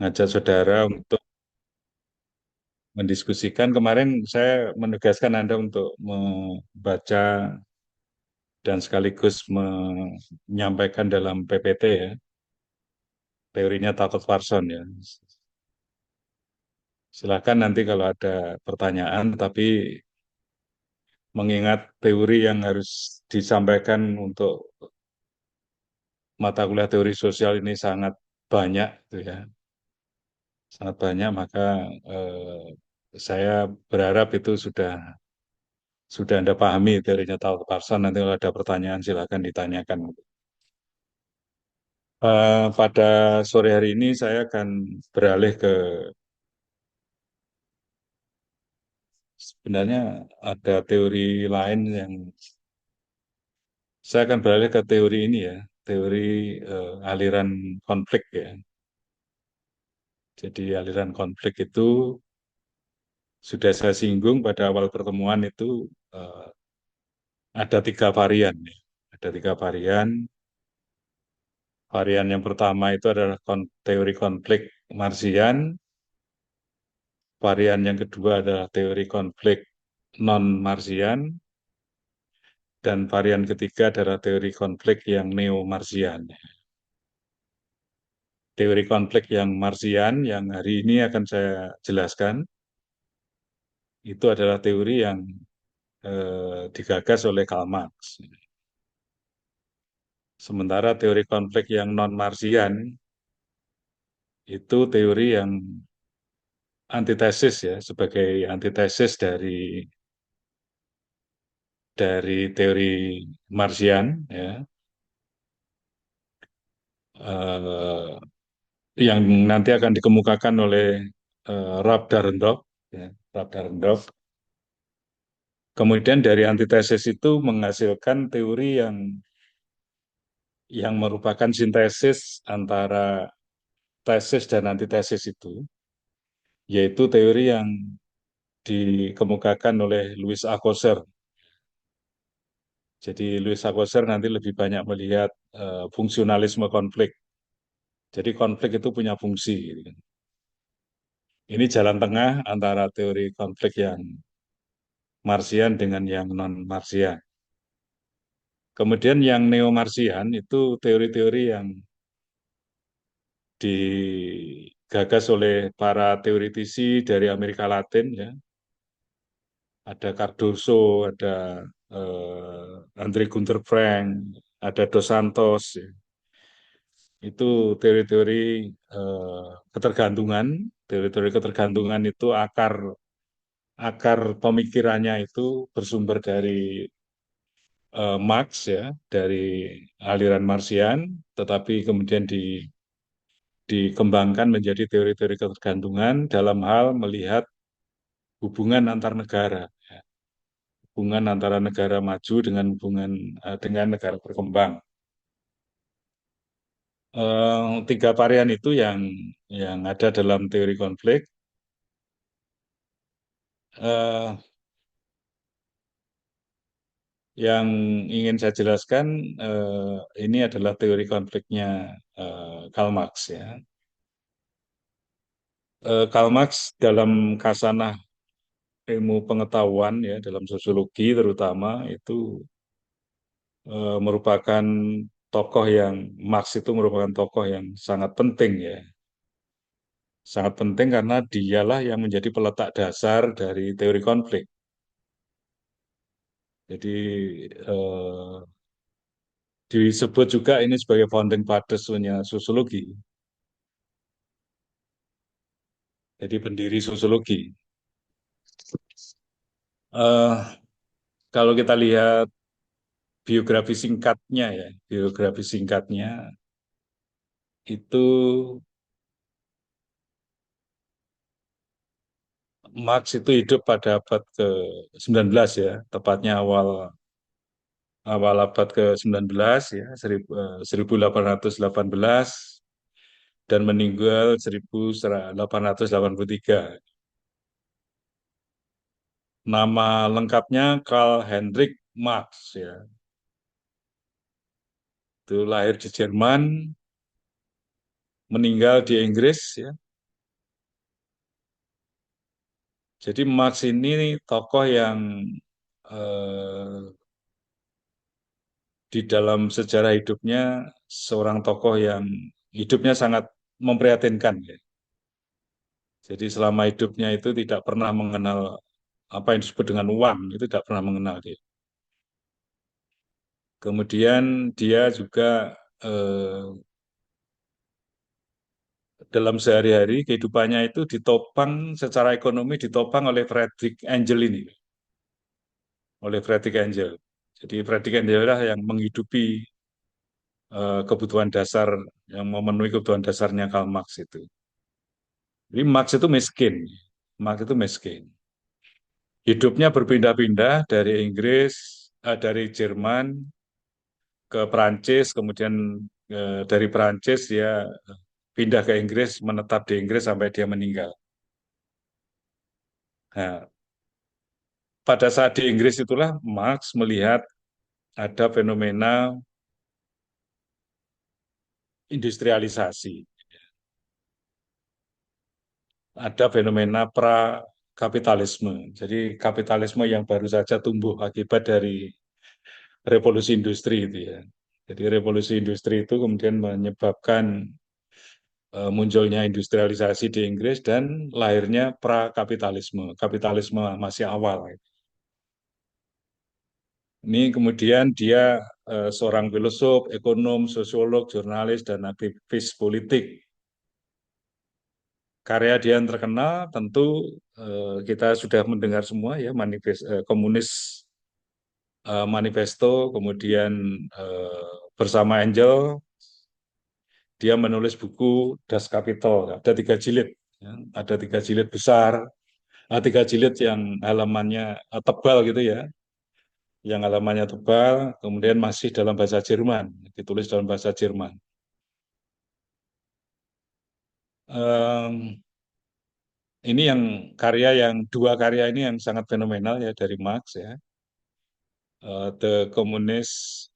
ngajak saudara untuk mendiskusikan. Kemarin saya menugaskan Anda untuk membaca dan sekaligus menyampaikan dalam PPT ya, teorinya Talcott Parson ya. Silakan nanti kalau ada pertanyaan, tapi mengingat teori yang harus disampaikan untuk mata kuliah teori sosial ini sangat banyak, gitu ya, sangat banyak, maka saya berharap itu sudah Anda pahami teorinya Talcott Parson. Nanti kalau ada pertanyaan silakan ditanyakan. Pada sore hari ini saya akan beralih ke sebenarnya ada teori lain yang saya akan beralih ke teori ini ya, teori aliran konflik ya. Jadi aliran konflik itu sudah saya singgung pada awal pertemuan itu eh, ada tiga varian ya. Ada tiga varian. Varian yang pertama itu adalah teori konflik Marsian. Varian yang kedua adalah teori konflik non-Marsian. Dan varian ketiga adalah teori konflik yang neo-Marsian. Teori konflik yang Marsian yang hari ini akan saya jelaskan, itu adalah teori yang digagas oleh Karl Marx. Sementara teori konflik yang non-Marsian itu teori yang antitesis ya, sebagai antitesis dari teori Marsian ya, eh, yang nanti akan dikemukakan oleh Raab Dahrendorf ya, Raab Dahrendorf. Kemudian dari antitesis itu menghasilkan teori yang merupakan sintesis antara tesis dan antitesis itu, yaitu teori yang dikemukakan oleh Louis Althusser. Jadi Louis Althusser nanti lebih banyak melihat fungsionalisme konflik. Jadi konflik itu punya fungsi, gitu kan. Ini jalan tengah antara teori konflik yang Marsian dengan yang non-Marsian. Kemudian yang neo-Marsian itu teori-teori yang digagas oleh para teoritisi dari Amerika Latin ya. Ada Cardoso, ada Andre Gunther Frank, ada Dos Santos ya. Itu teori-teori eh, ketergantungan. Teori-teori ketergantungan itu akar akar pemikirannya itu bersumber dari Marx ya, dari aliran Marxian, tetapi kemudian dikembangkan menjadi teori-teori ketergantungan dalam hal melihat hubungan antar negara, ya. Hubungan antara negara maju dengan negara berkembang. Tiga varian itu yang ada dalam teori konflik. Eh, yang ingin saya jelaskan ini adalah teori konfliknya Karl Marx ya. Karl Marx dalam kasanah ilmu pengetahuan ya, dalam sosiologi terutama itu merupakan tokoh yang Marx itu merupakan tokoh yang sangat penting ya. Sangat penting karena dialah yang menjadi peletak dasar dari teori konflik. Jadi eh, disebut juga ini sebagai founding fathers-nya sosiologi. Jadi pendiri sosiologi. Eh, kalau kita lihat biografi singkatnya ya, biografi singkatnya itu Marx itu hidup pada abad ke-19 ya, tepatnya awal awal abad ke-19 ya, 1818 dan meninggal 1883. Nama lengkapnya Karl Heinrich Marx ya. Itu lahir di Jerman, meninggal di Inggris ya. Jadi Marx ini tokoh yang eh, di dalam sejarah hidupnya seorang tokoh yang hidupnya sangat memprihatinkan, ya. Jadi selama hidupnya itu tidak pernah mengenal apa yang disebut dengan uang, itu tidak pernah mengenal dia. Kemudian dia juga eh, dalam sehari-hari kehidupannya itu ditopang secara ekonomi ditopang oleh Friedrich Engel ini, oleh Friedrich Engel. Jadi Friedrich Engel lah yang menghidupi kebutuhan dasar yang memenuhi kebutuhan dasarnya Karl Marx itu. Jadi Marx itu miskin, Marx itu miskin. Hidupnya berpindah-pindah dari Inggris, dari Jerman ke Perancis, kemudian dari Perancis dia pindah ke Inggris, menetap di Inggris sampai dia meninggal. Nah, pada saat di Inggris itulah Marx melihat ada fenomena industrialisasi, ada fenomena pra-kapitalisme. Jadi kapitalisme yang baru saja tumbuh akibat dari revolusi industri itu, ya. Jadi revolusi industri itu kemudian menyebabkan munculnya industrialisasi di Inggris dan lahirnya pra-kapitalisme. Kapitalisme masih awal. Ini kemudian dia seorang filosof, ekonom, sosiolog, jurnalis, dan aktivis politik. Karya dia yang terkenal tentu kita sudah mendengar semua, ya, komunis, manifesto, kemudian bersama Angel dia menulis buku Das Kapital, ada 3 jilid, ya. Ada 3 jilid besar, 3 jilid yang halamannya tebal gitu, ya, yang halamannya tebal, kemudian masih dalam bahasa Jerman, ditulis dalam bahasa Jerman. Em, ini yang dua karya ini yang sangat fenomenal, ya, dari Marx, ya. The Communist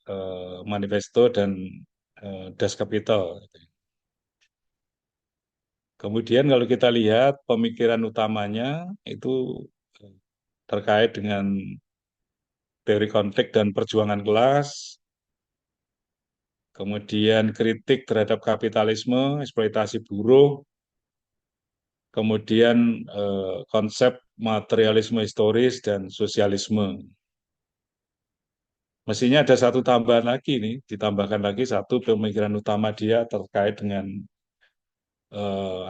Manifesto dan Das Kapital. Kemudian kalau kita lihat pemikiran utamanya itu eh, terkait dengan teori konflik dan perjuangan kelas, kemudian kritik terhadap kapitalisme, eksploitasi buruh, kemudian konsep materialisme historis dan sosialisme. Mestinya ada satu tambahan lagi nih, ditambahkan lagi satu pemikiran utama dia terkait dengan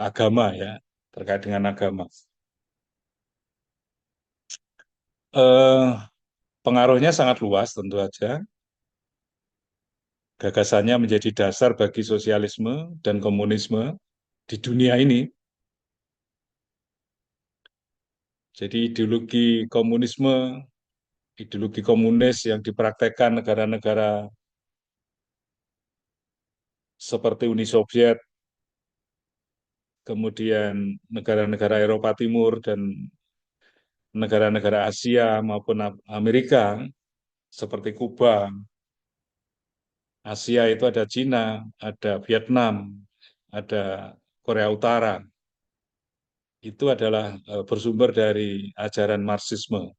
agama, ya, terkait dengan agama. Eh, Pengaruhnya sangat luas tentu saja. Gagasannya menjadi dasar bagi sosialisme dan komunisme di dunia ini. Jadi ideologi komunis yang dipraktekkan negara-negara seperti Uni Soviet, kemudian negara-negara Eropa Timur dan negara-negara Asia maupun Amerika seperti Kuba. Asia itu ada Cina, ada Vietnam, ada Korea Utara. Itu adalah bersumber dari ajaran Marxisme.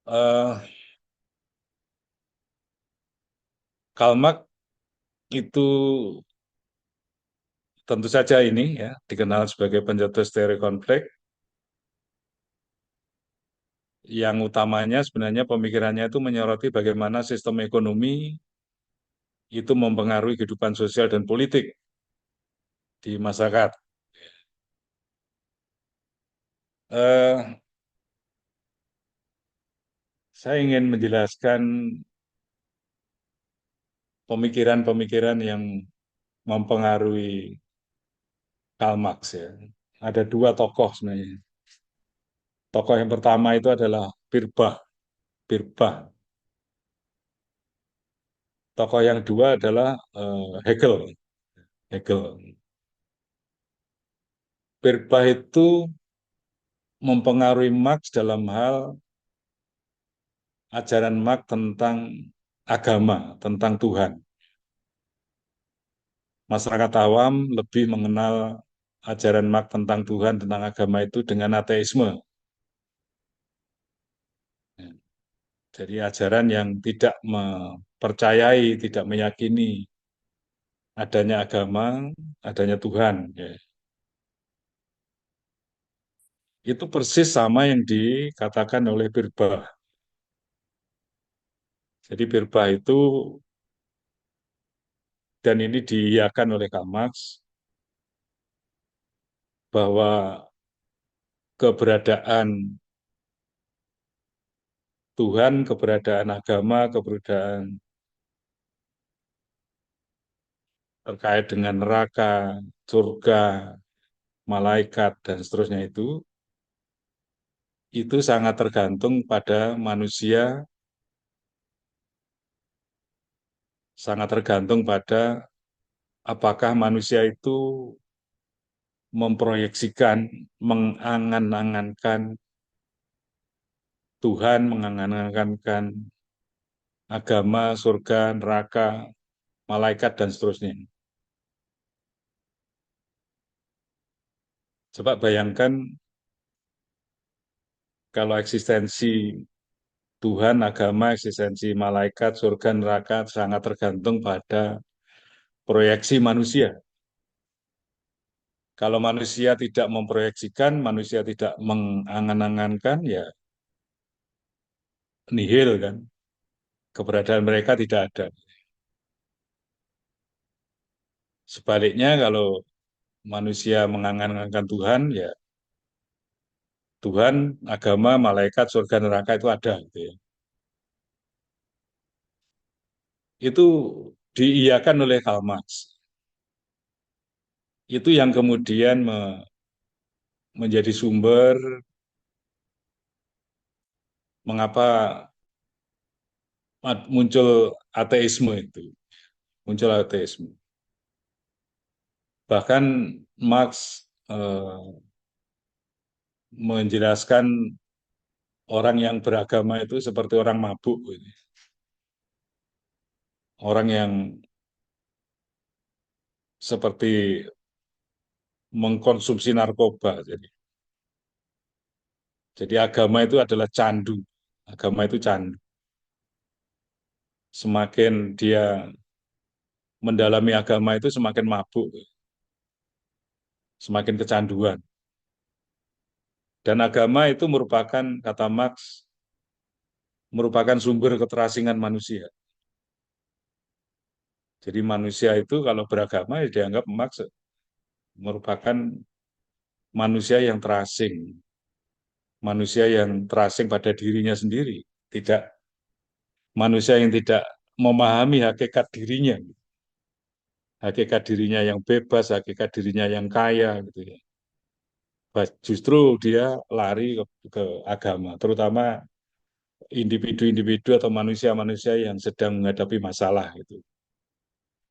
Eh, Karl Marx itu tentu saja ini, ya, dikenal sebagai pencetus teori konflik. Yang utamanya sebenarnya pemikirannya itu menyoroti bagaimana sistem ekonomi itu mempengaruhi kehidupan sosial dan politik di masyarakat. Eh, saya ingin menjelaskan pemikiran-pemikiran yang mempengaruhi Karl Marx, ya. Ada 2 tokoh sebenarnya. Tokoh yang pertama itu adalah Birbach. Birbach. Tokoh yang dua adalah Hegel. Hegel. Birbach itu mempengaruhi Marx dalam hal ajaran Marx tentang agama, tentang Tuhan. Masyarakat awam lebih mengenal ajaran Marx tentang Tuhan, tentang agama itu dengan ateisme. Ya. Jadi ajaran yang tidak mempercayai, tidak meyakini adanya agama, adanya Tuhan. Ya. Itu persis sama yang dikatakan oleh Birbah. Jadi Birbah itu, dan ini diiyakan oleh Karl Marx, bahwa keberadaan Tuhan, keberadaan agama, keberadaan terkait dengan neraka, surga, malaikat, dan seterusnya itu sangat tergantung pada manusia, sangat tergantung pada apakah manusia itu memproyeksikan, mengangan-angankan Tuhan, mengangan-angankan agama, surga, neraka, malaikat, dan seterusnya. Coba bayangkan kalau eksistensi Tuhan, agama, eksistensi malaikat, surga, neraka sangat tergantung pada proyeksi manusia. Kalau manusia tidak memproyeksikan, manusia tidak mengangan-angankan, ya nihil kan. Keberadaan mereka tidak ada. Sebaliknya kalau manusia mengangan-angankan Tuhan, ya Tuhan, agama, malaikat, surga, neraka itu ada. Gitu ya. Itu diiyakan oleh Karl Marx. Itu yang kemudian menjadi sumber mengapa muncul ateisme itu. Muncul ateisme. Bahkan Marx menjelaskan orang yang beragama itu seperti orang mabuk. Gitu. Orang yang seperti mengkonsumsi narkoba. Jadi agama itu adalah candu. Agama itu candu. Semakin dia mendalami agama itu semakin mabuk, semakin kecanduan. Dan agama itu merupakan, kata Marx, merupakan sumber keterasingan manusia. Jadi manusia itu kalau beragama ya dianggap Marx merupakan manusia yang terasing, manusia yang terasing pada dirinya sendiri, tidak manusia yang tidak memahami hakikat dirinya, hakikat dirinya yang bebas, hakikat dirinya yang kaya, gitu ya. Justru dia lari ke agama, terutama individu-individu atau manusia-manusia yang sedang menghadapi masalah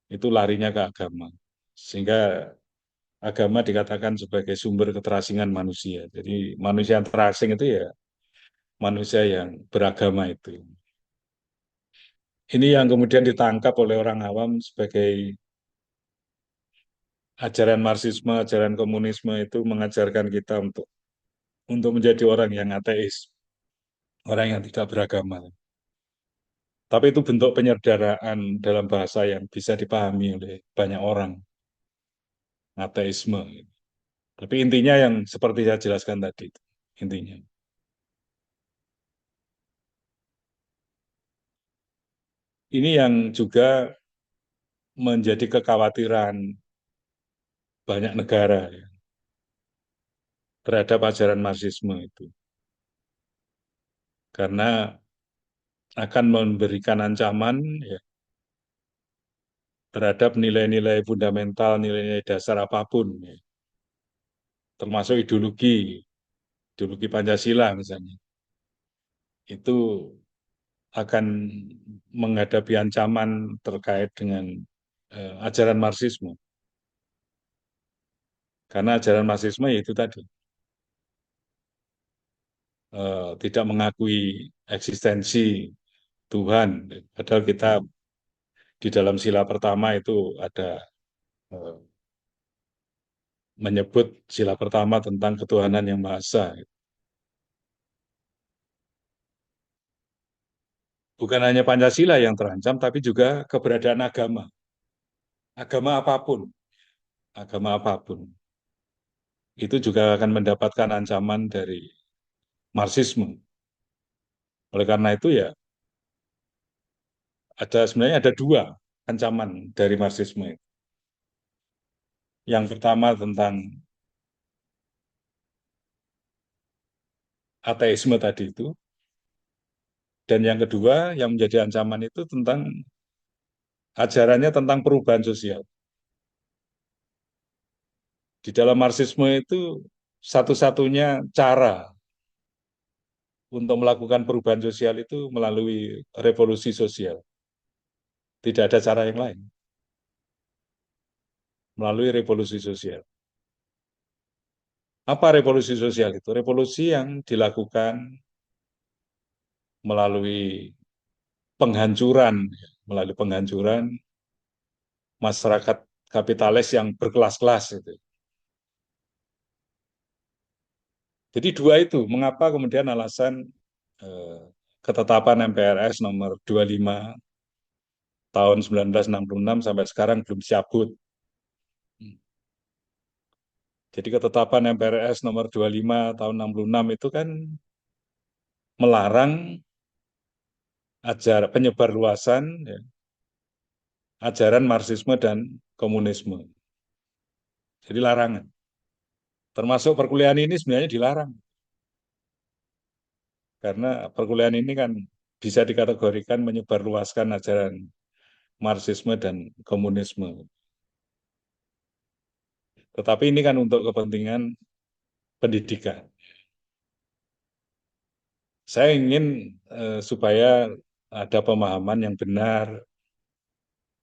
itu larinya ke agama. Sehingga agama dikatakan sebagai sumber keterasingan manusia. Jadi manusia yang terasing itu ya manusia yang beragama itu. Ini yang kemudian ditangkap oleh orang awam sebagai ajaran Marxisme, ajaran komunisme itu mengajarkan kita untuk menjadi orang yang ateis, orang yang tidak beragama. Tapi itu bentuk penyederhanaan dalam bahasa yang bisa dipahami oleh banyak orang, ateisme. Tapi intinya yang seperti saya jelaskan tadi, intinya. Ini yang juga menjadi kekhawatiran banyak negara ya, terhadap ajaran Marxisme itu. Karena akan memberikan ancaman ya, terhadap nilai-nilai fundamental, nilai-nilai dasar apapun, ya, termasuk ideologi Pancasila misalnya. Itu akan menghadapi ancaman terkait dengan ajaran Marxisme. Karena ajaran Marxisme yaitu tadi, tidak mengakui eksistensi Tuhan. Padahal kita di dalam sila pertama itu ada menyebut sila pertama tentang ketuhanan yang Maha Esa. Bukan hanya Pancasila yang terancam, tapi juga keberadaan agama. Agama apapun, agama apapun. Itu juga akan mendapatkan ancaman dari Marxisme. Oleh karena itu ya, sebenarnya ada dua ancaman dari Marxisme. Yang pertama tentang ateisme tadi itu, dan yang kedua yang menjadi ancaman itu tentang ajarannya tentang perubahan sosial. Di dalam Marxisme itu satu-satunya cara untuk melakukan perubahan sosial itu melalui revolusi sosial. Tidak ada cara yang lain, melalui revolusi sosial. Apa revolusi sosial itu? Revolusi yang dilakukan melalui penghancuran, melalui penghancuran masyarakat kapitalis yang berkelas-kelas itu. Jadi dua itu, mengapa kemudian alasan eh, ketetapan MPRS nomor 25 tahun 1966 sampai sekarang belum dicabut. Jadi ketetapan MPRS nomor 25 tahun 66 itu kan melarang penyebarluasan ya, ajaran Marxisme dan komunisme. Jadi larangan. Termasuk perkuliahan ini sebenarnya dilarang. Karena perkuliahan ini kan bisa dikategorikan menyebarluaskan ajaran Marxisme dan komunisme. Tetapi ini kan untuk kepentingan pendidikan. Saya ingin supaya ada pemahaman yang benar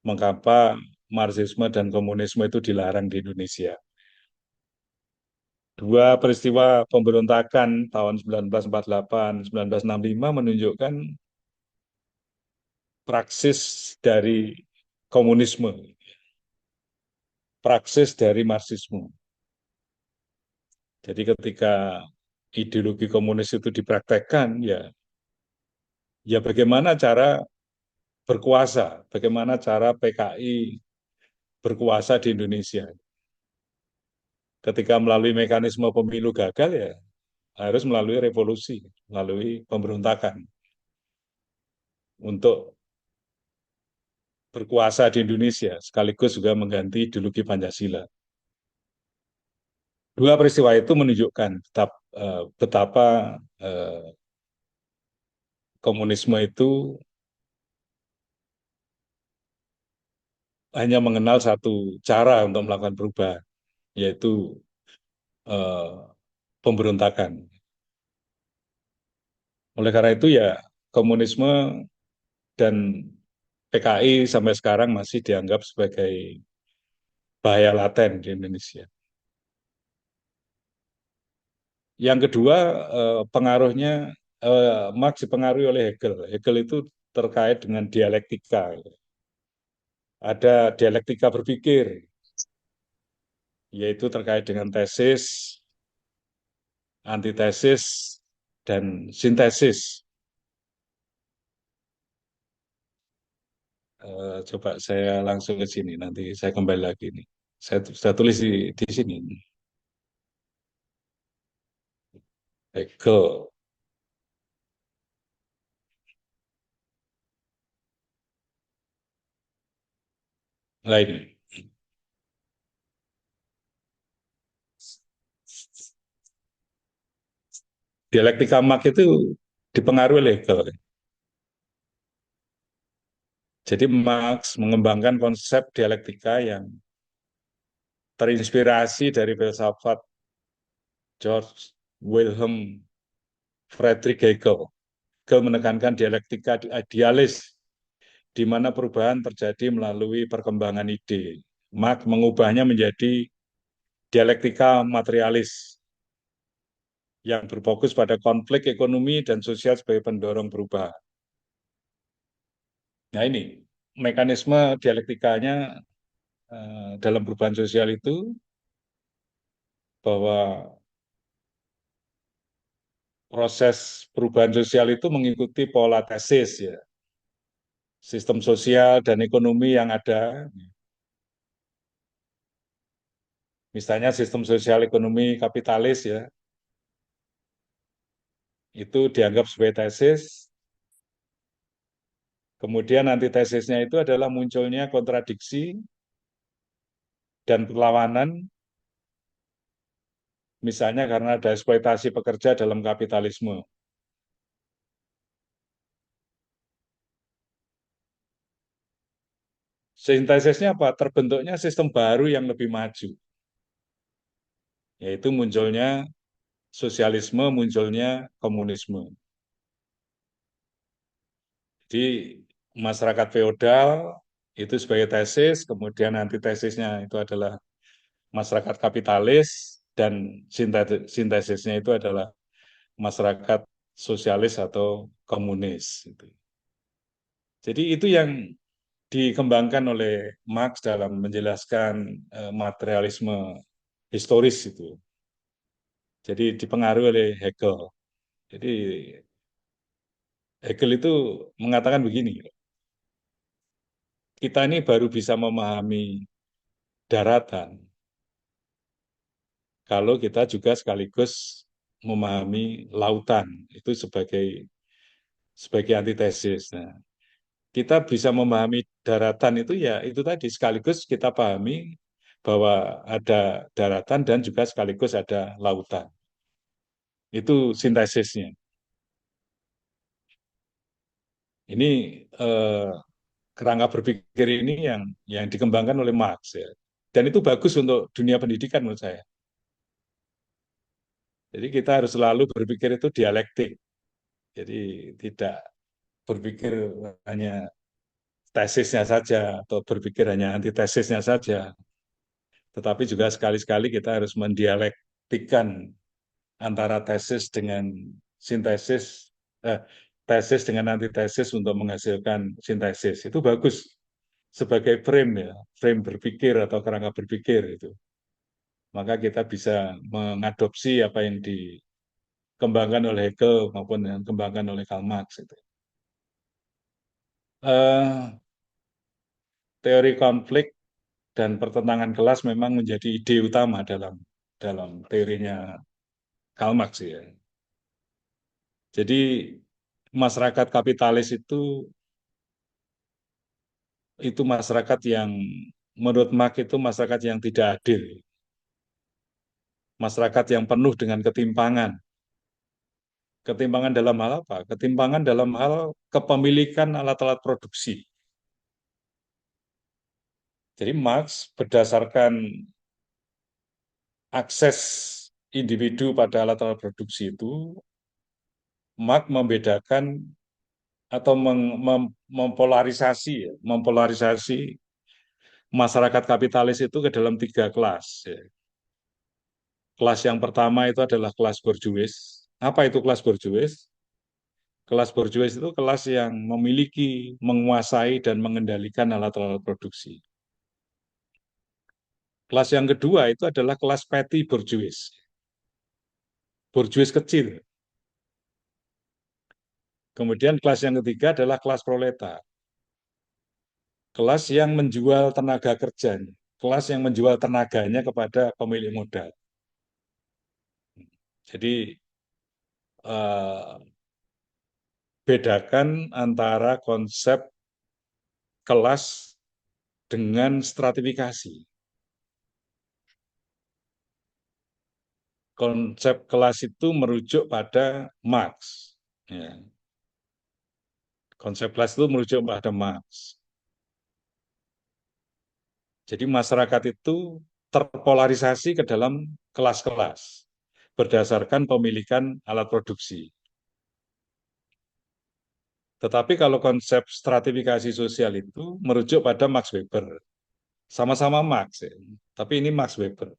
mengapa Marxisme dan komunisme itu dilarang di Indonesia. Dua peristiwa pemberontakan tahun 1948, 1965 menunjukkan praksis dari komunisme, praksis dari Marxisme. Jadi ketika ideologi komunis itu dipraktekkan, ya bagaimana cara berkuasa, bagaimana cara PKI berkuasa di Indonesia. Ketika melalui mekanisme pemilu gagal, ya harus melalui revolusi, melalui pemberontakan untuk berkuasa di Indonesia, sekaligus juga mengganti ideologi Pancasila. Dua peristiwa itu menunjukkan betapa komunisme itu hanya mengenal satu cara untuk melakukan perubahan, yaitu eh, pemberontakan. Oleh karena itu ya komunisme dan PKI sampai sekarang masih dianggap sebagai bahaya laten di Indonesia. Yang kedua, pengaruhnya Marx dipengaruhi oleh Hegel. Hegel itu terkait dengan dialektika. Ada dialektika berpikir, yaitu terkait dengan tesis, antitesis, dan sintesis. Coba saya langsung ke sini, nanti saya kembali lagi nih. Saya tulis di sini. Hegel. Nah ini, dialektika Marx itu dipengaruhi oleh Hegel. Jadi Marx mengembangkan konsep dialektika yang terinspirasi dari filsafat George Wilhelm Friedrich Hegel. Hegel menekankan dialektika idealis, di mana perubahan terjadi melalui perkembangan ide. Marx mengubahnya menjadi dialektika materialis yang berfokus pada konflik ekonomi dan sosial sebagai pendorong perubahan. Nah ini, mekanisme dialektikanya dalam perubahan sosial itu bahwa proses perubahan sosial itu mengikuti pola tesis ya, sistem sosial dan ekonomi yang ada. Misalnya sistem sosial ekonomi kapitalis ya, itu dianggap sebagai tesis. Kemudian antitesisnya itu adalah munculnya kontradiksi dan perlawanan, misalnya karena ada eksploitasi pekerja dalam kapitalisme. Sintesisnya apa? Terbentuknya sistem baru yang lebih maju, yaitu munculnya sosialisme, munculnya komunisme. Jadi masyarakat feodal itu sebagai tesis, kemudian antitesisnya itu adalah masyarakat kapitalis, dan sintesisnya itu adalah masyarakat sosialis atau komunis. Jadi itu yang dikembangkan oleh Marx dalam menjelaskan materialisme historis itu. Jadi dipengaruhi oleh Hegel. Jadi Hegel itu mengatakan begini, kita ini baru bisa memahami daratan kalau kita juga sekaligus memahami lautan itu sebagai antitesis. Nah, kita bisa memahami daratan itu ya itu tadi sekaligus kita pahami bahwa ada daratan dan juga sekaligus ada lautan. Itu sintesisnya. Ini eh, kerangka berpikir ini yang dikembangkan oleh Marx ya. Dan itu bagus untuk dunia pendidikan menurut saya. Jadi kita harus selalu berpikir itu dialektik. Jadi tidak berpikir hanya tesisnya saja atau berpikir hanya antitesisnya saja, tetapi juga sekali-sekali kita harus mendialektikkan antara tesis dengan sintesis, eh, tesis dengan antitesis untuk menghasilkan sintesis. Itu bagus sebagai frame ya, frame berpikir atau kerangka berpikir itu. Maka kita bisa mengadopsi apa yang dikembangkan oleh Hegel maupun yang dikembangkan oleh Karl Marx itu. Teori konflik dan pertentangan kelas memang menjadi ide utama dalam dalam teorinya Karl Marx ya. Jadi masyarakat kapitalis itu masyarakat yang menurut Marx itu masyarakat yang tidak adil, masyarakat yang penuh dengan ketimpangan. Ketimpangan dalam hal apa? Ketimpangan dalam hal kepemilikan alat-alat produksi. Jadi Marx berdasarkan akses individu pada alat-alat produksi itu, Marx membedakan atau mempolarisasi, mempolarisasi masyarakat kapitalis itu ke dalam tiga kelas. Ya. Kelas yang pertama itu adalah kelas borjuis. Apa itu kelas borjuis? Kelas borjuis itu kelas yang memiliki, menguasai, dan mengendalikan alat-alat produksi. Kelas yang kedua itu adalah kelas petty borjuis. Borjuis kecil. Kemudian kelas yang ketiga adalah kelas proletar. Kelas yang menjual tenaga kerjanya. Kelas yang menjual tenaganya kepada pemilik modal. Jadi bedakan antara konsep kelas dengan stratifikasi. Konsep kelas itu merujuk pada Marx. Ya. Konsep kelas itu merujuk pada Marx. Jadi masyarakat itu terpolarisasi ke dalam kelas-kelas berdasarkan pemilikan alat produksi. Tetapi kalau konsep stratifikasi sosial itu merujuk pada Max Weber. Sama-sama Marx, ya. Tapi ini Max Weber.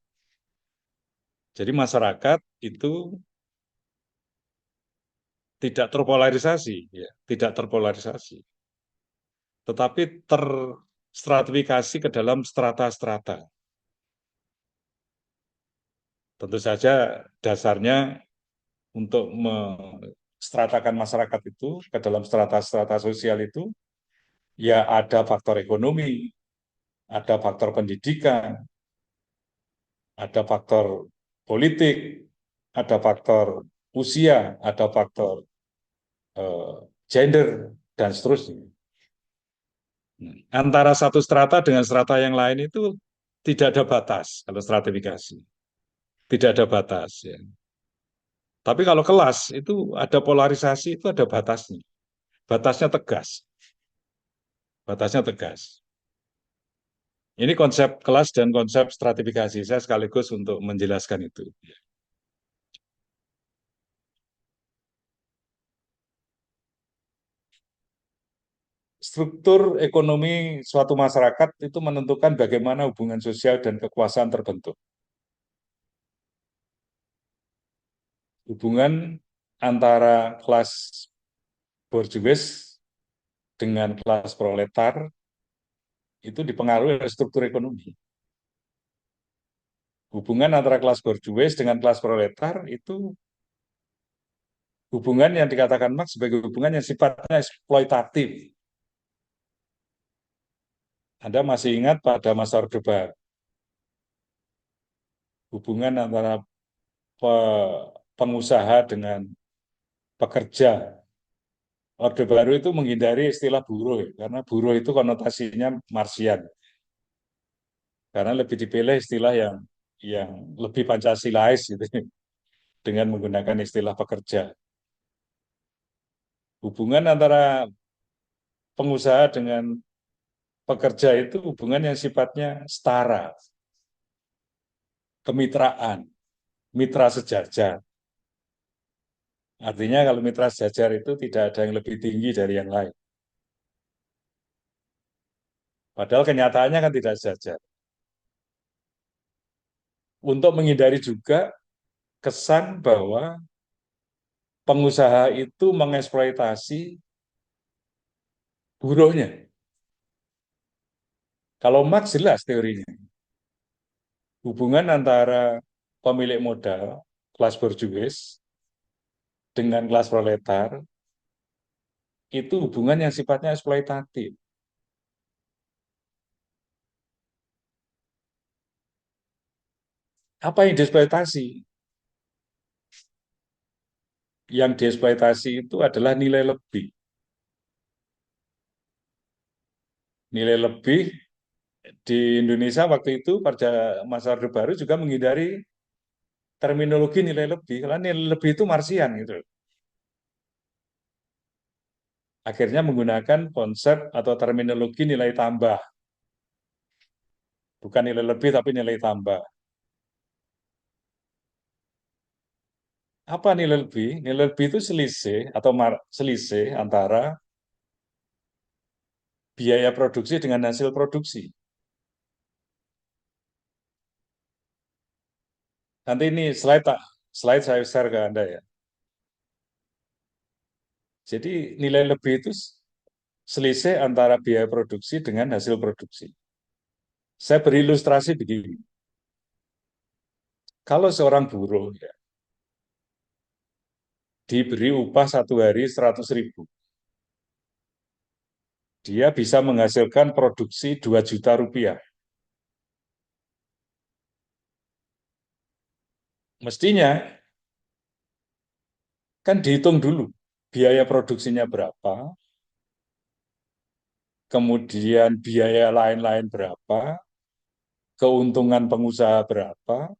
Jadi masyarakat itu tidak terpolarisasi, ya, tidak terpolarisasi, tetapi terstratifikasi ke dalam strata-strata. Tentu saja dasarnya untuk menstratakan masyarakat itu ke dalam strata-strata sosial itu ya ada faktor ekonomi, ada faktor pendidikan, ada faktor politik, ada faktor usia, ada faktor eh, gender, dan seterusnya. Antara satu strata dengan strata yang lain itu tidak ada batas kalau stratifikasi. Tidak ada batas. Ya. Tapi kalau kelas itu ada polarisasi, itu ada batasnya. Batasnya tegas. Batasnya tegas. Ini konsep kelas dan konsep stratifikasi. Saya sekaligus untuk menjelaskan itu. Struktur ekonomi suatu masyarakat itu menentukan bagaimana hubungan sosial dan kekuasaan terbentuk. Hubungan antara kelas borjuis dengan kelas proletar itu dipengaruhi oleh struktur ekonomi. Hubungan antara kelas borjuis dengan kelas proletar itu hubungan yang dikatakan Marx sebagai hubungan yang sifatnya eksploitatif. Anda masih ingat pada masa Orde Baru, hubungan antara pengusaha dengan pekerja. Orde Baru itu menghindari istilah buruh, ya, karena buruh itu konotasinya Marxian. Karena lebih dipilih istilah yang lebih Pancasilais gitu, dengan menggunakan istilah pekerja. Hubungan antara pengusaha dengan pekerja itu hubungan yang sifatnya setara, kemitraan, mitra sejajar. Artinya kalau mitra sejajar itu tidak ada yang lebih tinggi dari yang lain. Padahal kenyataannya kan tidak sejajar. Untuk menghindari juga kesan bahwa pengusaha itu mengeksploitasi buruhnya. Kalau Marx jelas teorinya. Hubungan antara pemilik modal, kelas borjuis, dengan kelas proletar, itu hubungan yang sifatnya eksploitatif. Apa yang dieksploitasi? Yang dieksploitasi itu adalah nilai lebih. Nilai lebih di Indonesia waktu itu pada masa Orde Baru juga menghindari terminologi nilai lebih, karena nilai lebih itu Marxian gitu. Akhirnya menggunakan konsep atau terminologi nilai tambah, bukan nilai lebih tapi nilai tambah. Apa nilai lebih? Nilai lebih itu selisih atau selisih antara biaya produksi dengan hasil produksi. Nanti ini slide saya share ke Anda ya. Jadi nilai lebih itu selisih antara biaya produksi dengan hasil produksi. Saya beri ilustrasi begini. Kalau seorang buruh ya, diberi upah satu hari 100.000, dia bisa menghasilkan produksi 2 juta rupiah. Mestinya kan dihitung dulu biaya produksinya berapa, kemudian biaya lain-lain berapa, keuntungan pengusaha berapa.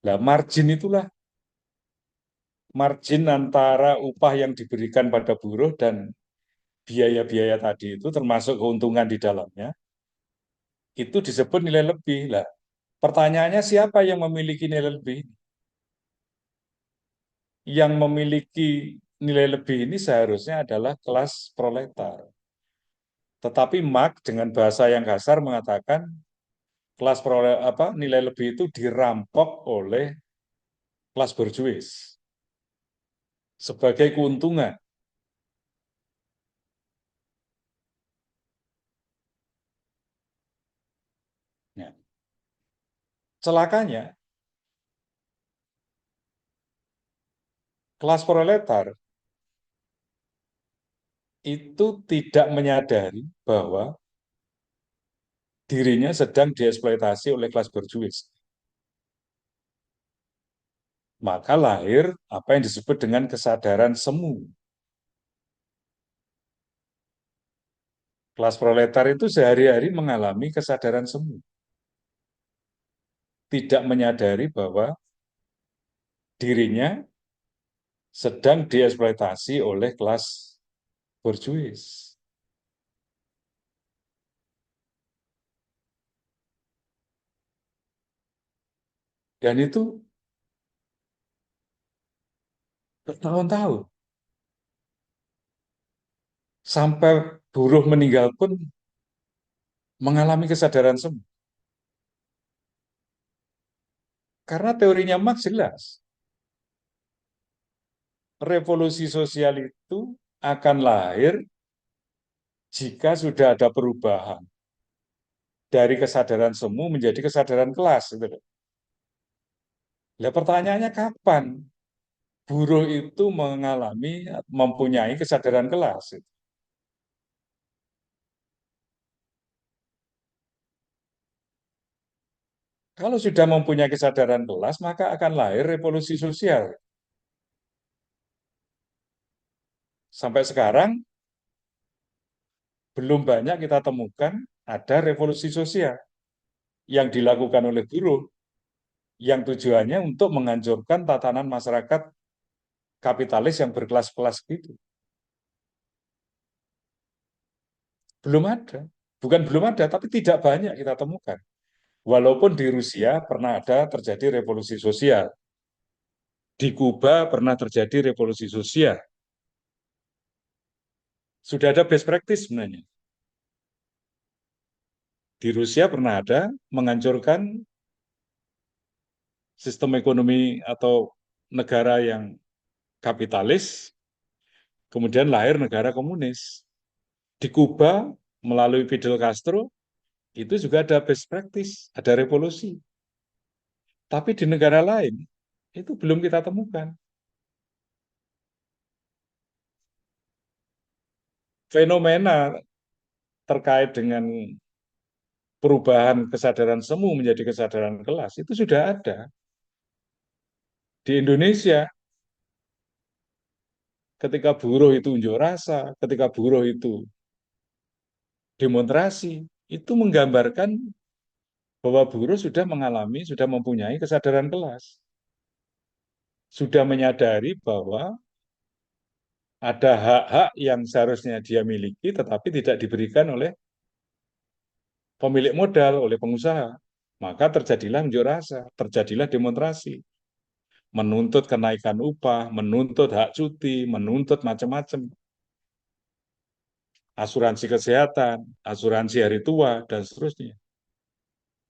Nah, margin itulah margin antara upah yang diberikan pada buruh dan biaya-biaya tadi itu termasuk keuntungan di dalamnya, itu disebut nilai lebih. Lah, pertanyaannya siapa yang memiliki nilai lebih? Yang memiliki nilai lebih ini seharusnya adalah kelas proletar. Tetapi Marx dengan bahasa yang kasar mengatakan kelas nilai lebih itu dirampok oleh kelas borjuis sebagai keuntungan. Nah, celakanya Kelas proletar itu tidak menyadari bahwa dirinya sedang dieksploitasi oleh kelas borjuis. Maka lahir apa yang disebut dengan kesadaran semu. Kelas proletar itu sehari-hari mengalami kesadaran semu. Tidak menyadari bahwa dirinya sedang dieksploitasi oleh kelas borjuis. Dan itu bertahun-tahun. Sampai buruh meninggal pun mengalami kesadaran semu. Karena teorinya Marx jelas. Revolusi sosial itu akan lahir jika sudah ada perubahan dari kesadaran semu menjadi kesadaran kelas. Gitu. Nah, pertanyaannya kapan buruh itu mempunyai kesadaran kelas? Kalau sudah mempunyai kesadaran kelas, maka akan lahir revolusi sosial. Sampai sekarang belum banyak kita temukan ada revolusi sosial yang dilakukan oleh buruh yang tujuannya untuk menghancurkan tatanan masyarakat kapitalis yang berkelas-kelas gitu. Belum ada. Bukan belum ada, tapi tidak banyak kita temukan. Walaupun di Rusia pernah ada terjadi revolusi sosial. Di Kuba pernah terjadi revolusi sosial. Sudah ada best practice sebenarnya. Di Rusia pernah ada menghancurkan sistem ekonomi atau negara yang kapitalis, kemudian lahir negara komunis. Di Kuba, melalui Fidel Castro, itu juga ada best practice, ada revolusi. Tapi di negara lain, itu belum kita temukan. Fenomena terkait dengan perubahan kesadaran semu menjadi kesadaran kelas, itu sudah ada. Di Indonesia, ketika buruh itu unjuk rasa, ketika buruh itu demonstrasi, itu menggambarkan bahwa buruh sudah mengalami, sudah mempunyai kesadaran kelas. Sudah menyadari bahwa ada hak-hak yang seharusnya dia miliki, tetapi tidak diberikan oleh pemilik modal, oleh pengusaha. Maka terjadilah unjuk rasa, terjadilah demonstrasi, menuntut kenaikan upah, menuntut hak cuti, menuntut macam-macam, asuransi kesehatan, asuransi hari tua, dan seterusnya.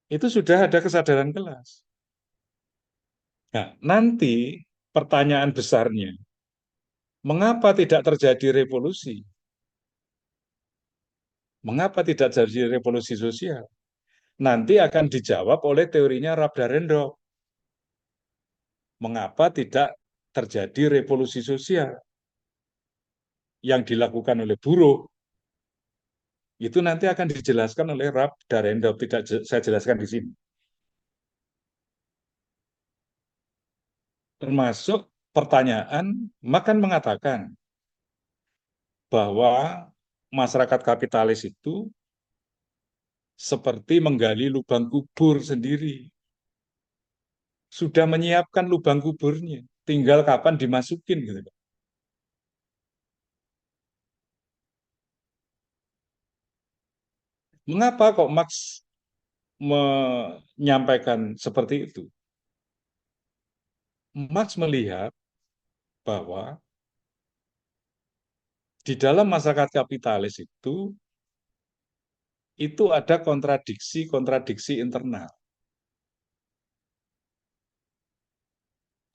Itu sudah ada kesadaran kelas. Nah, nanti pertanyaan besarnya, mengapa tidak terjadi revolusi? Mengapa tidak terjadi revolusi sosial? Nanti akan dijawab oleh teorinya Rabdarendorf. Mengapa tidak terjadi revolusi sosial yang dilakukan oleh buruh? Itu nanti akan dijelaskan oleh Rabdarendorf. Tidak saya jelaskan di sini. Termasuk pertanyaan, makan mengatakan bahwa masyarakat kapitalis itu seperti menggali lubang kubur sendiri. Sudah menyiapkan lubang kuburnya, tinggal kapan dimasukin gitu. Mengapa kok Marx menyampaikan seperti itu? Marx melihat bahwa di dalam masyarakat kapitalis itu ada kontradiksi-kontradiksi internal.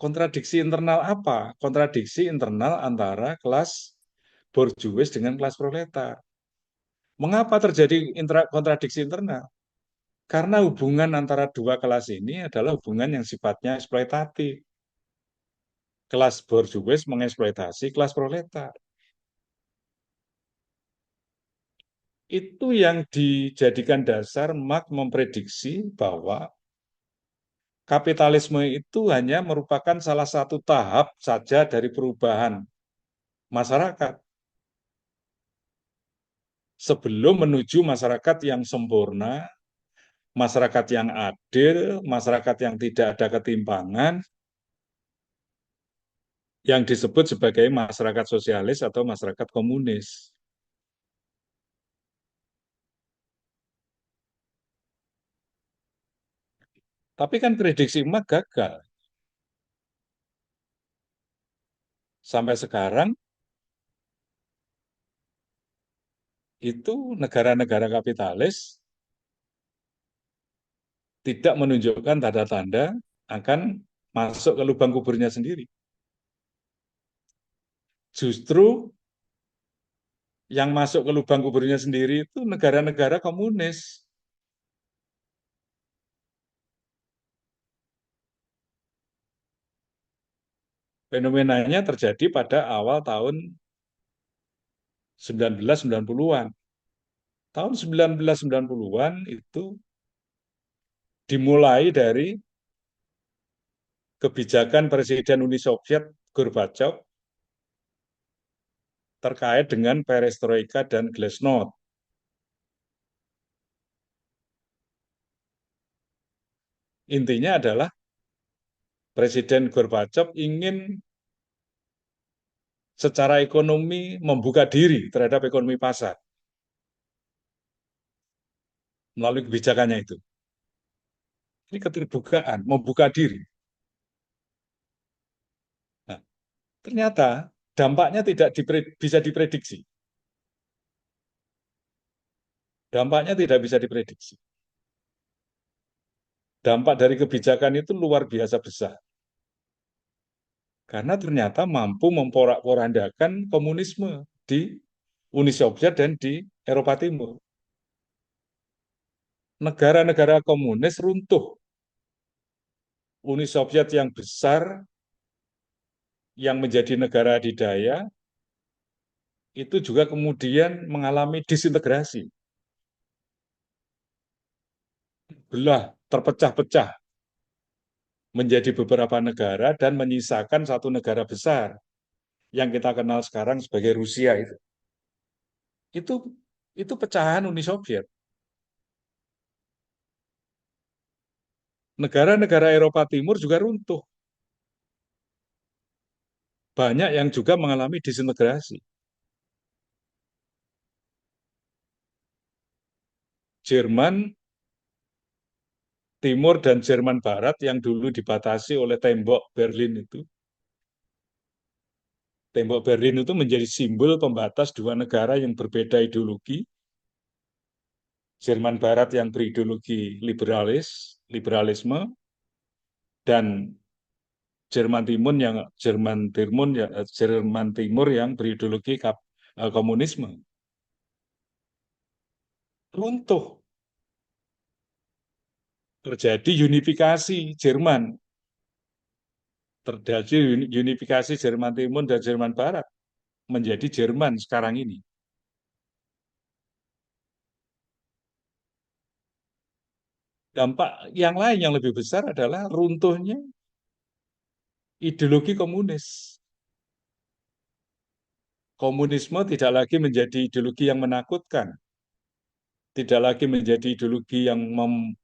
Kontradiksi internal apa? Kontradiksi internal antara kelas borjuis dengan kelas proletar. Mengapa terjadi kontradiksi internal? Karena hubungan antara dua kelas ini adalah hubungan yang sifatnya eksploitatif. kelas borjuis mengeksploitasi kelas proletar. Itu yang dijadikan dasar Marx memprediksi bahwa kapitalisme itu hanya merupakan salah satu tahap saja dari perubahan masyarakat sebelum menuju masyarakat yang sempurna, masyarakat yang adil, masyarakat yang tidak ada ketimpangan, yang disebut sebagai masyarakat sosialis atau masyarakat komunis. Tapi kan prediksi emak gagal. Sampai sekarang itu negara-negara kapitalis tidak menunjukkan tanda-tanda akan masuk ke lubang kuburnya sendiri. Justru yang masuk ke lubang kuburnya sendiri itu negara-negara komunis. Fenomenanya terjadi pada awal tahun 1990-an. Tahun 1990-an itu dimulai dari kebijakan Presiden Uni Soviet Gorbachev terkait dengan perestroika dan glasnost. Intinya adalah Presiden Gorbachev ingin secara ekonomi membuka diri terhadap ekonomi pasar melalui kebijakannya itu. Ini keterbukaan, membuka diri. Nah, ternyata dampaknya tidak bisa diprediksi. Dampaknya tidak bisa diprediksi. Dampak dari kebijakan itu luar biasa besar. Karena ternyata mampu memporak-porandakan komunisme di Uni Soviet dan di Eropa Timur. Negara-negara komunis runtuh. Uni Soviet yang besar, yang menjadi negara adidaya, itu juga kemudian mengalami disintegrasi. Belah, terpecah-pecah menjadi beberapa negara dan menyisakan satu negara besar yang kita kenal sekarang sebagai Rusia itu. Itu itu pecahan Uni Soviet. Negara-negara Eropa Timur juga runtuh. Banyak yang juga mengalami disintegrasi. Jerman Timur dan Jerman Barat yang dulu dibatasi oleh tembok Berlin itu. Tembok Berlin itu menjadi simbol pembatas dua negara yang berbeda ideologi. Jerman Barat yang berideologi liberalisme, dan Jerman Timur yang berideologi komunisme. Runtuh, terjadi unifikasi Jerman, terjadi unifikasi Jerman Timur dan Jerman Barat menjadi Jerman sekarang ini. Dampak yang lain yang lebih besar adalah runtuhnya ideologi komunis. Komunisme tidak lagi menjadi ideologi yang menakutkan, tidak lagi menjadi ideologi yang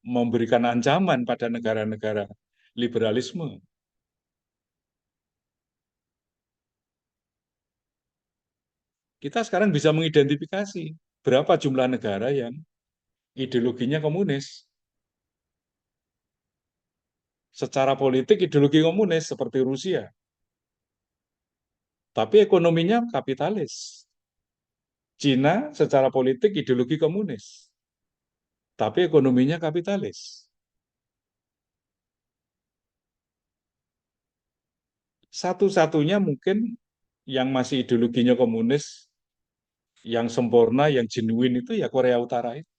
memberikan ancaman pada negara-negara liberalisme. Kita sekarang bisa mengidentifikasi berapa jumlah negara yang ideologinya komunis. Secara politik ideologi komunis seperti Rusia, tapi ekonominya kapitalis. Cina secara politik ideologi komunis, tapi ekonominya kapitalis. Satu-satunya mungkin yang masih ideologinya komunis, yang sempurna, yang genuine itu ya Korea Utara itu.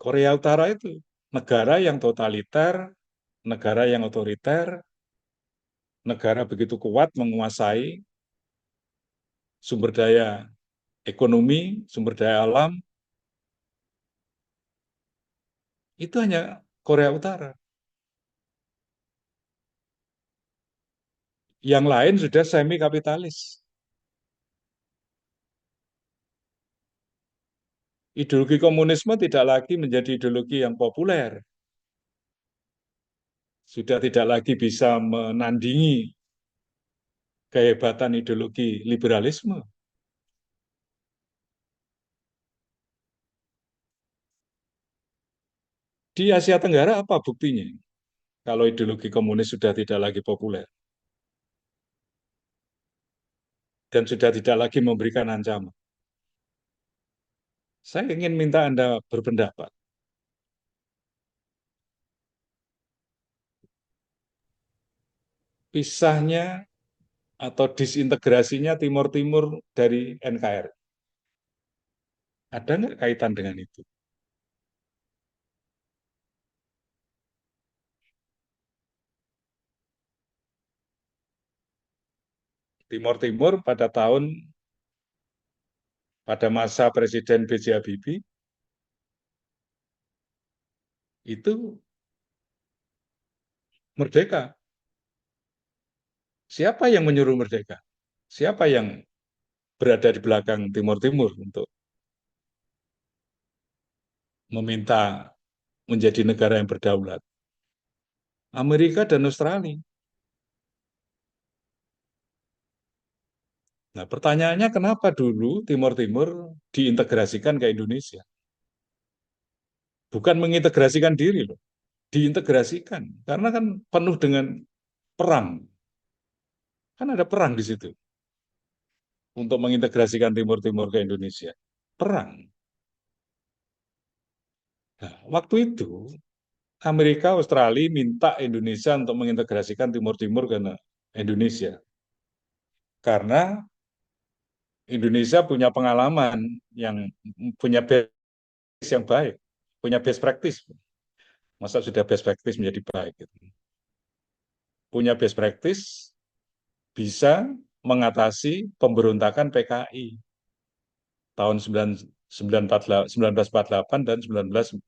Korea Utara itu negara yang totaliter, negara yang otoriter, negara begitu kuat menguasai sumber daya ekonomi, sumber daya alam, itu hanya Korea Utara. Yang lain sudah semi kapitalis. Ideologi komunisme tidak lagi menjadi ideologi yang populer, sudah tidak lagi bisa menandingi kehebatan ideologi liberalisme. Di Asia Tenggara apa buktinya? Kalau ideologi komunis sudah tidak lagi populer dan sudah tidak lagi memberikan ancaman. Saya ingin minta Anda berpendapat. Pisahnya atau disintegrasinya Timur Timur dari NKRI. Ada nggak kaitan dengan itu? Timur Timur pada masa Presiden B.J. Habibie itu merdeka. Siapa yang menyuruh merdeka? Siapa yang berada di belakang Timur Timur untuk meminta menjadi negara yang berdaulat? Amerika dan Australia. Nah, pertanyaannya kenapa dulu Timur Timur diintegrasikan ke Indonesia? Bukan mengintegrasikan diri loh, diintegrasikan. Karena kan penuh dengan perang. Kan ada perang di situ untuk mengintegrasikan Timur Timur ke Indonesia. Perang. Nah, waktu itu Amerika, Australia minta Indonesia untuk mengintegrasikan Timur Timur ke Indonesia. Karena Indonesia punya pengalaman yang punya base yang baik, punya best practice. Masa sudah best practice menjadi baik? Gitu. Punya best practice bisa mengatasi pemberontakan PKI tahun 1948 dan 1965.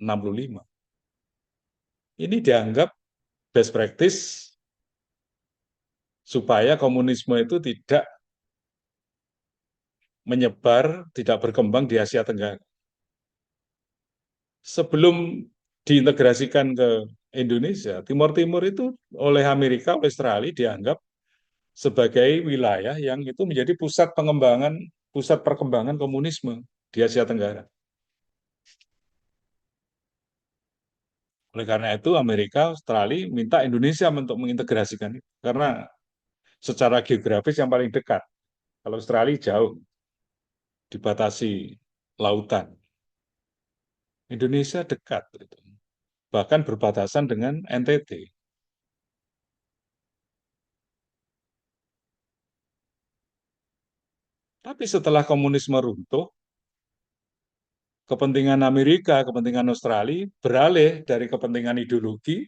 Ini dianggap best practice supaya komunisme itu tidak menyebar, tidak berkembang di Asia Tenggara. Sebelum diintegrasikan ke Indonesia, Timur Timur itu oleh Amerika, oleh Australia dianggap sebagai wilayah yang itu menjadi pusat perkembangan komunisme di Asia Tenggara. Oleh karena itu Amerika, Australia minta Indonesia untuk mengintegrasikan itu karena secara geografis yang paling dekat. Kalau Australia jauh dibatasi lautan, Indonesia dekat, gitu. Bahkan berbatasan dengan NTT. Tapi setelah komunisme runtuh, kepentingan Amerika, kepentingan Australia beralih dari kepentingan ideologi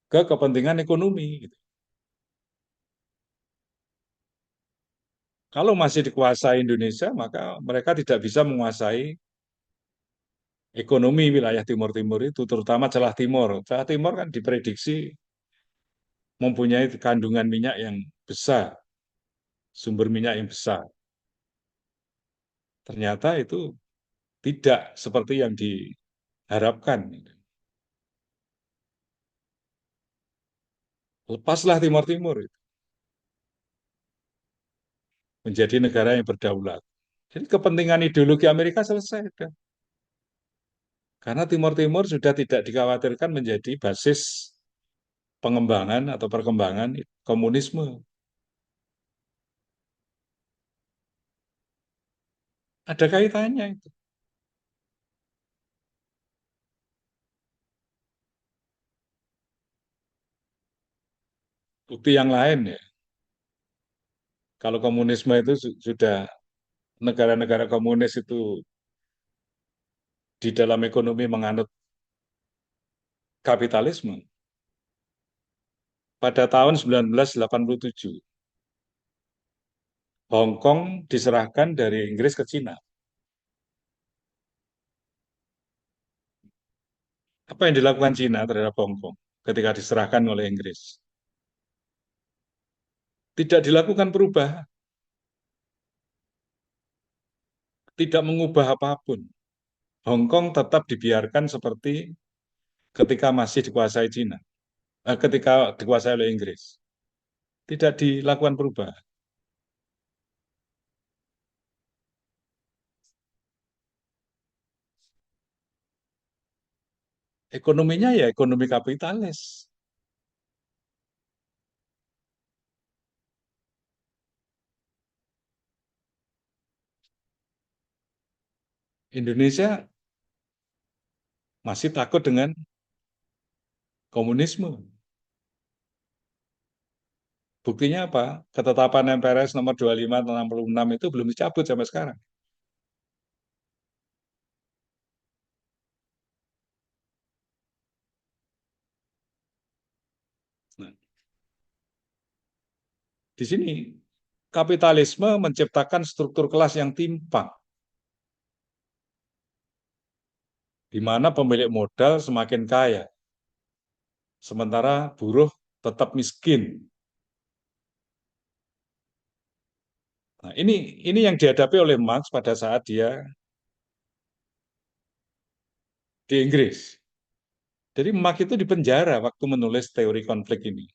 ke kepentingan ekonomi. Gitu. Kalau masih dikuasai Indonesia, maka mereka tidak bisa menguasai ekonomi wilayah Timur Timur itu, terutama Celah Timur. Celah Timur kan diprediksi mempunyai kandungan minyak yang besar, sumber minyak yang besar. Ternyata itu tidak seperti yang diharapkan. Lepaslah Timur Timur itu menjadi negara yang berdaulat. Jadi kepentingan ideologi Amerika selesai. Sudah. Karena Timur Timur sudah tidak dikhawatirkan menjadi basis pengembangan atau perkembangan komunisme. Ada kaitannya itu. Bukti yang lain ya, kalau komunisme itu sudah negara-negara komunis itu di dalam ekonomi menganut kapitalisme, pada tahun 1987, Hong Kong diserahkan dari Inggris ke Cina. Apa yang dilakukan Cina terhadap Hong Kong ketika diserahkan oleh Inggris? Tidak dilakukan perubahan, tidak mengubah apapun. Hong Kong tetap dibiarkan seperti ketika masih dikuasai Cina, ketika dikuasai oleh Inggris. Tidak dilakukan perubahan. Ekonominya ya ekonomi kapitalis. Indonesia masih takut dengan komunisme. Buktinya apa? Ketetapan MPRS nomor 25 tahun 66 itu belum dicabut sampai sekarang. Nah, di sini kapitalisme menciptakan struktur kelas yang timpang, di mana pemilik modal semakin kaya, sementara buruh tetap miskin. Nah, ini yang dihadapi oleh Marx pada saat dia di Inggris. Jadi Marx itu dipenjara waktu menulis teori konflik ini.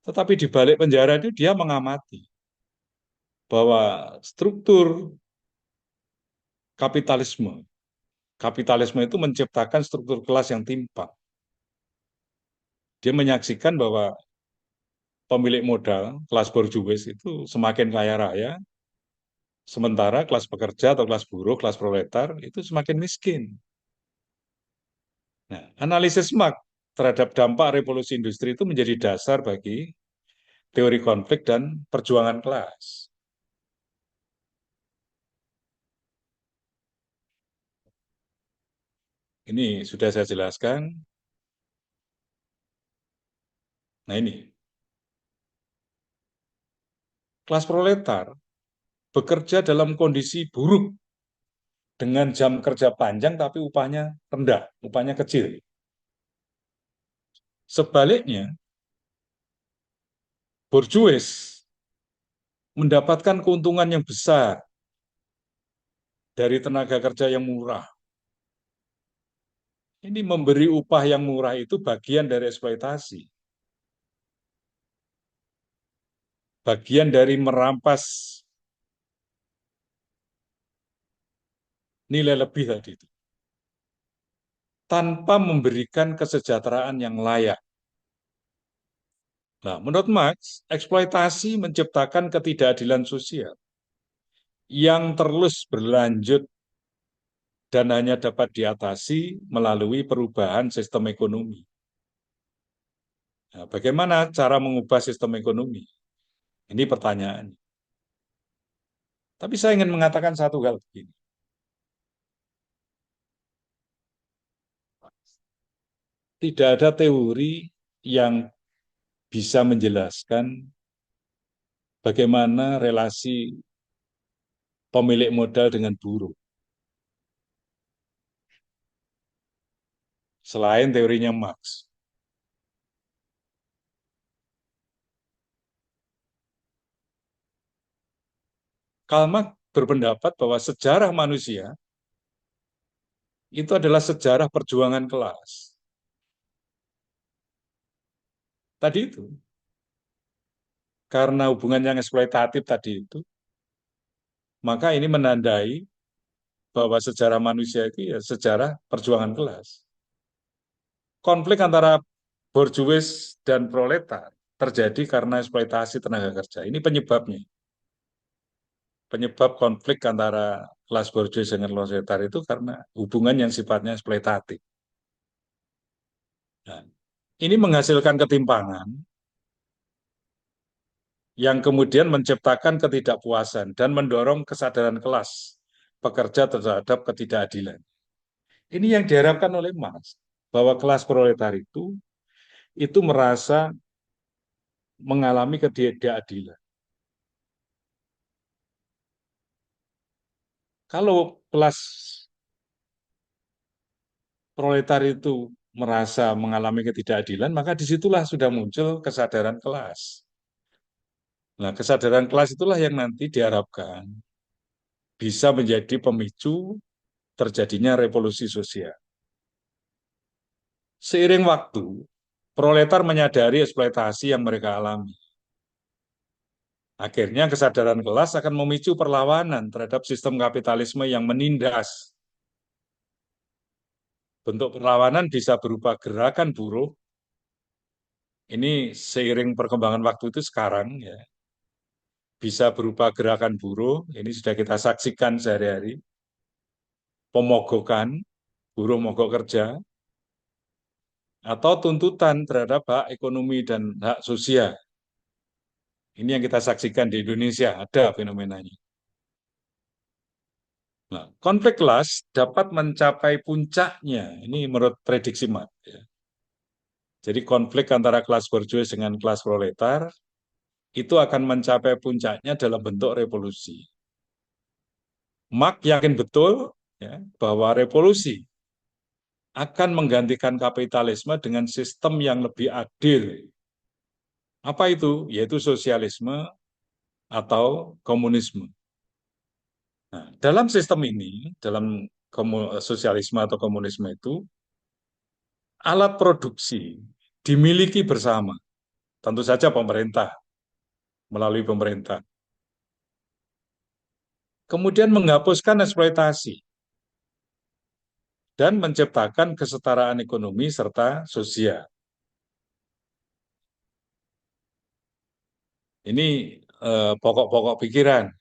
Tetapi di balik penjara itu dia mengamati bahwa struktur kapitalisme, kapitalisme itu menciptakan struktur kelas yang timpang. Dia menyaksikan bahwa pemilik modal, kelas borjuis itu semakin kaya raya, sementara kelas pekerja atau kelas buruh, kelas proletar itu semakin miskin. Nah, analisis Marx terhadap dampak revolusi industri itu menjadi dasar bagi teori konflik dan perjuangan kelas. Ini sudah saya jelaskan. Nah ini, kelas proletar bekerja dalam kondisi buruk dengan jam kerja panjang tapi upahnya rendah, upahnya kecil. Sebaliknya, borjuis mendapatkan keuntungan yang besar dari tenaga kerja yang murah. Ini memberi upah yang murah itu bagian dari eksploitasi, bagian dari merampas nilai lebih tadi itu, tanpa memberikan kesejahteraan yang layak. Nah, menurut Marx, eksploitasi menciptakan ketidakadilan sosial yang terus berlanjut dan hanya dapat diatasi melalui perubahan sistem ekonomi. Nah, bagaimana cara mengubah sistem ekonomi? Ini pertanyaan. Tapi saya ingin mengatakan satu hal begini. Tidak ada teori yang bisa menjelaskan bagaimana relasi pemilik modal dengan buruh. Selain teorinya Marx. Karl Marx berpendapat bahwa sejarah manusia itu adalah sejarah perjuangan kelas. Tadi itu, karena hubungan yang eksploitatif tadi itu, maka ini menandai bahwa sejarah manusia itu ya sejarah perjuangan kelas. Konflik antara borjuis dan proletar terjadi karena eksploitasi tenaga kerja. Ini penyebabnya. Penyebab konflik antara kelas borjuis dengan proletar itu karena hubungan yang sifatnya eksploitatif. Nah, ini menghasilkan ketimpangan yang kemudian menciptakan ketidakpuasan dan mendorong kesadaran kelas pekerja terhadap ketidakadilan. Ini yang diharapkan oleh Marx, bahwa kelas proletar itu itu merasa mengalami ketidakadilan. Kalau kelas proletar itu merasa mengalami ketidakadilan, maka disitulah sudah muncul kesadaran kelas. Nah, kesadaran kelas itulah yang nanti diharapkan bisa menjadi pemicu terjadinya revolusi sosial. Seiring waktu, proletar menyadari eksploitasi yang mereka alami. Akhirnya kesadaran kelas akan memicu perlawanan terhadap sistem kapitalisme yang menindas. Bentuk perlawanan bisa berupa gerakan buruh. Ini seiring perkembangan waktu itu sekarang ya, bisa berupa gerakan buruh. Ini sudah kita saksikan sehari-hari. Pemogokan, buruh mogok kerja, atau tuntutan terhadap hak ekonomi dan hak sosial. Ini yang kita saksikan di Indonesia, ada fenomenanya. Nah, konflik kelas dapat mencapai puncaknya, ini menurut prediksi Marx. Ya. Jadi konflik antara kelas borjuis dengan kelas proletar itu akan mencapai puncaknya dalam bentuk revolusi. Marx yakin betul ya, bahwa revolusi akan menggantikan kapitalisme dengan sistem yang lebih adil. Apa itu? Yaitu sosialisme atau komunisme. Nah, dalam sistem ini, dalam sosialisme atau komunisme itu, alat produksi dimiliki bersama. Tentu saja pemerintah, melalui pemerintah. Kemudian menghapuskan eksploitasi dan menciptakan kesetaraan ekonomi serta sosial. Ini pokok-pokok pikiran.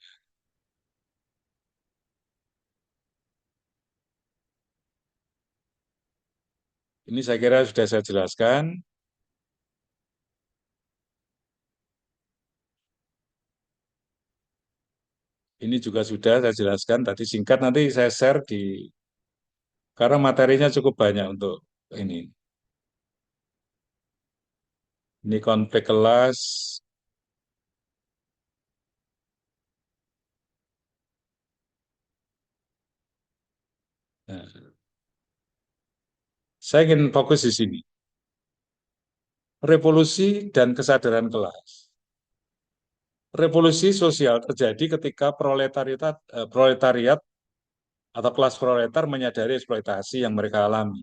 Ini saya kira sudah saya jelaskan. Ini juga sudah saya jelaskan tadi singkat, nanti saya share di, karena materinya cukup banyak untuk ini. Ini konflik kelas. Nah, saya ingin fokus di sini. Revolusi dan kesadaran kelas. Revolusi sosial terjadi ketika proletariat atau kelas proletar menyadari eksploitasi yang mereka alami.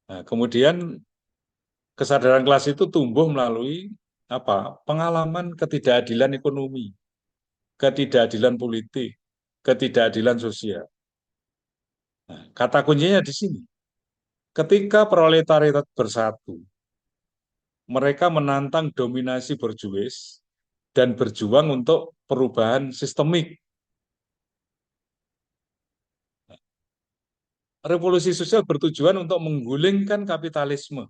Nah, kemudian kesadaran kelas itu tumbuh melalui apa? Pengalaman ketidakadilan ekonomi, ketidakadilan politik, ketidakadilan sosial. Nah, kata kuncinya di sini. Ketika proletariat bersatu, mereka menantang dominasi borjuis dan berjuang untuk perubahan sistemik. Revolusi sosial bertujuan untuk menggulingkan kapitalisme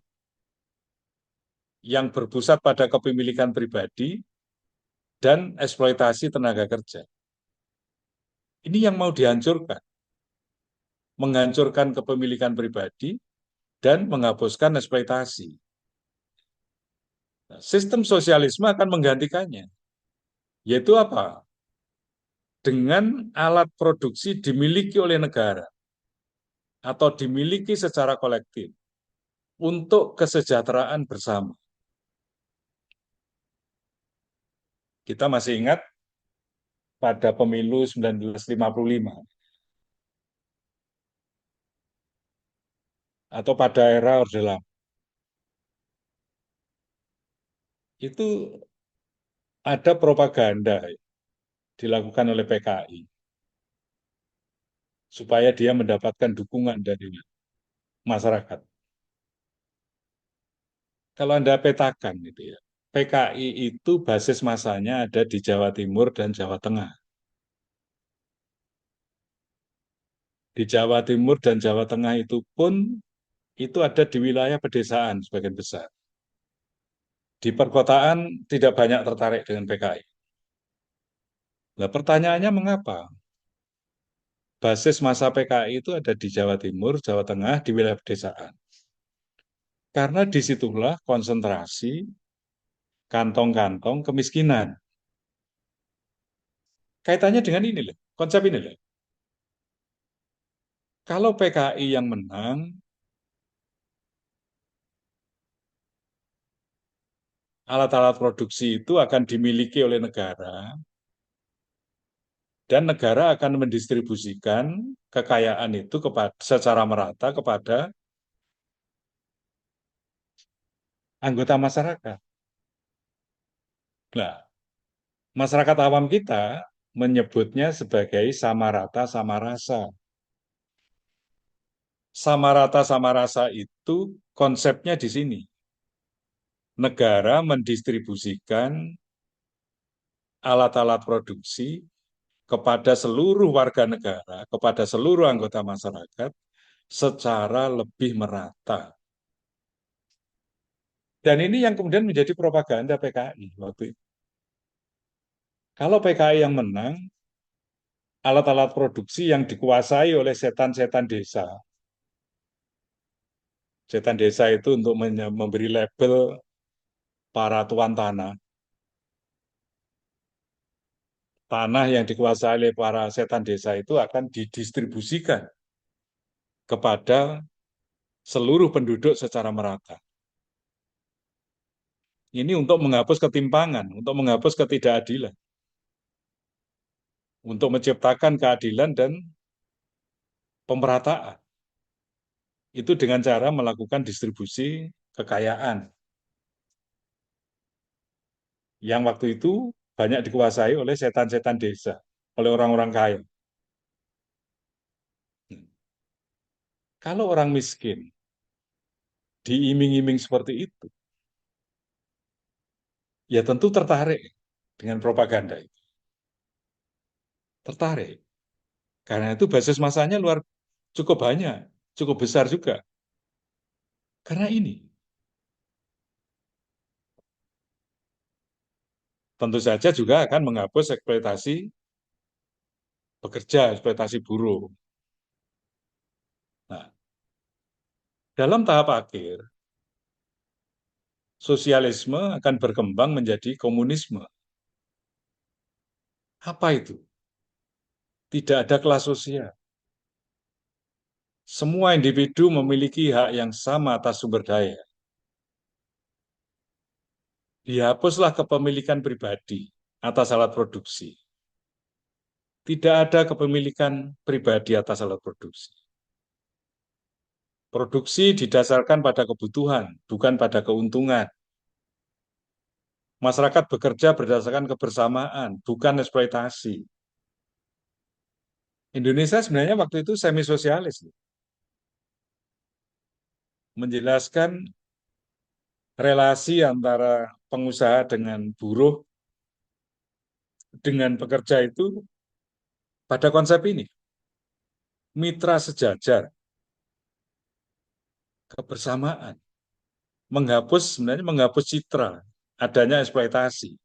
yang berpusat pada kepemilikan pribadi dan eksploitasi tenaga kerja. Ini yang mau dihancurkan, menghancurkan kepemilikan pribadi dan menghapuskan eksploitasi. Sistem sosialisme akan menggantikannya, yaitu apa? Dengan alat produksi dimiliki oleh negara atau dimiliki secara kolektif untuk kesejahteraan bersama. Kita masih ingat pada pemilu 1955 atau pada era Orde Lama. Itu ada propaganda dilakukan oleh PKI supaya dia mendapatkan dukungan dari masyarakat. Kalau Anda petakan gitu ya, PKI itu basis masanya ada di Jawa Timur dan Jawa Tengah. Di Jawa Timur dan Jawa Tengah itu pun itu ada di wilayah pedesaan sebagian besar. Di perkotaan tidak banyak tertarik dengan PKI. Nah, pertanyaannya mengapa? Basis masa PKI itu ada di Jawa Timur, Jawa Tengah, di wilayah pedesaan. Karena disitulah konsentrasi kantong-kantong kemiskinan. Kaitannya dengan ini loh, konsep ini loh. Kalau PKI yang menang, alat-alat produksi itu akan dimiliki oleh negara, dan negara akan mendistribusikan kekayaan itu secara merata kepada anggota masyarakat. Nah, masyarakat awam kita menyebutnya sebagai sama rata sama rasa. Sama rata sama rasa itu konsepnya di sini. Negara mendistribusikan alat-alat produksi kepada seluruh warga negara, kepada seluruh anggota masyarakat secara lebih merata. Dan ini yang kemudian menjadi propaganda PKI waktu itu. Kalau PKI yang menang, alat-alat produksi yang dikuasai oleh setan-setan desa. Setan desa itu untuk memberi label para tuan tanah. Tanah yang dikuasai oleh para setan desa itu akan didistribusikan kepada seluruh penduduk secara merata. Ini untuk menghapus ketimpangan, untuk menghapus ketidakadilan, untuk menciptakan keadilan dan pemerataan. Itu dengan cara melakukan distribusi kekayaan yang waktu itu banyak dikuasai oleh setan-setan desa, oleh orang-orang kaya. Kalau orang miskin diiming-iming seperti itu, ya tentu tertarik dengan propaganda itu. Tertarik. Karena itu basis masanya cukup banyak, cukup besar juga. Karena ini, tentu saja juga akan menghapus eksploitasi pekerja, eksploitasi buruh. Nah, dalam tahap akhir, sosialisme akan berkembang menjadi komunisme. Apa itu? Tidak ada kelas sosial. Semua individu memiliki hak yang sama atas sumber daya. Dihapuslah kepemilikan pribadi atas alat produksi. Tidak ada kepemilikan pribadi atas alat produksi. Produksi didasarkan pada kebutuhan, bukan pada keuntungan. Masyarakat bekerja berdasarkan kebersamaan, bukan eksploitasi. Indonesia sebenarnya waktu itu semi sosialis, menjelaskan relasi antara pengusaha dengan buruh dengan pekerja itu pada konsep ini, mitra sejajar, kebersamaan, sebenarnya menghapus citra adanya eksploitasi.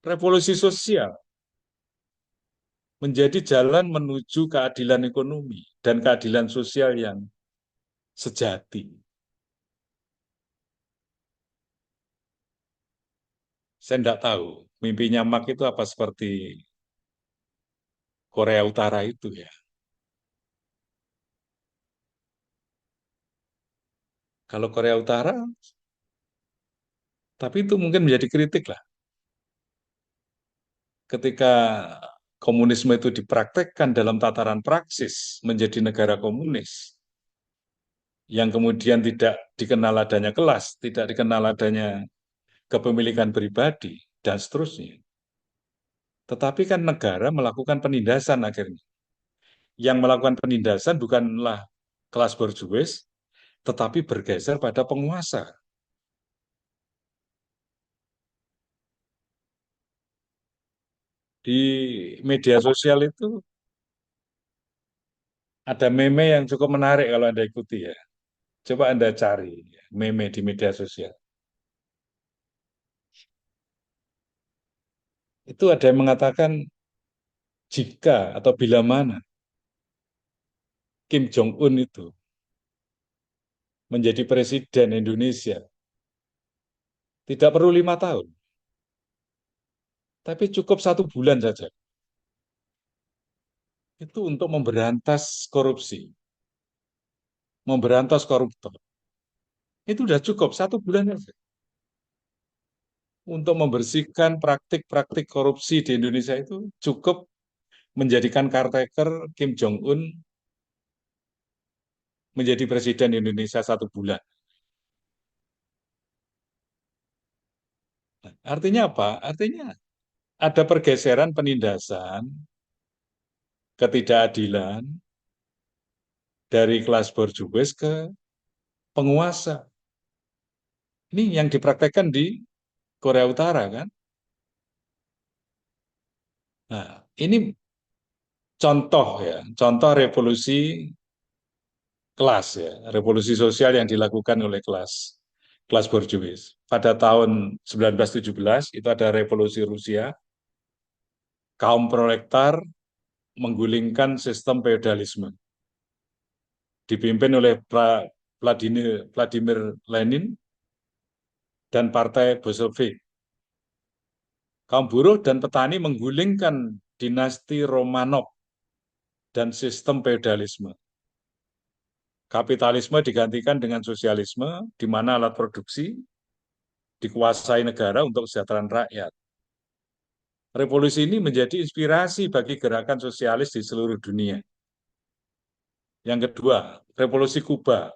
Revolusi sosial menjadi jalan menuju keadilan ekonomi dan keadilan sosial yang sejati. Saya tidak tahu mimpinya Mark itu apa seperti Korea Utara itu ya. Kalau Korea Utara, tapi itu mungkin menjadi kritik lah. Ketika komunisme itu dipraktekkan dalam tataran praksis menjadi negara komunis, yang kemudian tidak dikenal adanya kelas, tidak dikenal adanya kepemilikan pribadi, dan seterusnya. Tetapi kan negara melakukan penindasan akhirnya. Yang melakukan penindasan bukanlah kelas borjuis, tetapi bergeser pada penguasa. Di media sosial itu ada meme yang cukup menarik kalau Anda ikuti ya. Coba Anda cari meme di media sosial. Itu ada yang mengatakan jika atau bila mana Kim Jong Un itu menjadi presiden Indonesia tidak perlu 5 tahun, tapi cukup 1 bulan saja. Itu untuk memberantas korupsi, memberantas koruptor. Itu sudah cukup 1 bulan saja untuk membersihkan praktik-praktik korupsi di Indonesia itu cukup menjadikan caretaker Kim Jong Un menjadi presiden Indonesia 1 bulan. Artinya apa? Artinya ada pergeseran penindasan, ketidakadilan dari kelas borjuis ke penguasa. Ini yang dipraktekkan di Korea Utara kan? Nah, ini contoh ya, contoh revolusi kelas ya, revolusi sosial yang dilakukan oleh kelas borjuis. Pada tahun 1917 itu ada revolusi Rusia, kaum proletar menggulingkan sistem feodalisme dipimpin oleh Vladimir Lenin dan Partai Bolshevik. Kaum buruh dan petani menggulingkan dinasti Romanov dan sistem feodalisme. Kapitalisme digantikan dengan sosialisme, di mana alat produksi dikuasai negara untuk kesejahteraan rakyat. Revolusi ini menjadi inspirasi bagi gerakan sosialis di seluruh dunia. Yang kedua, Revolusi Kuba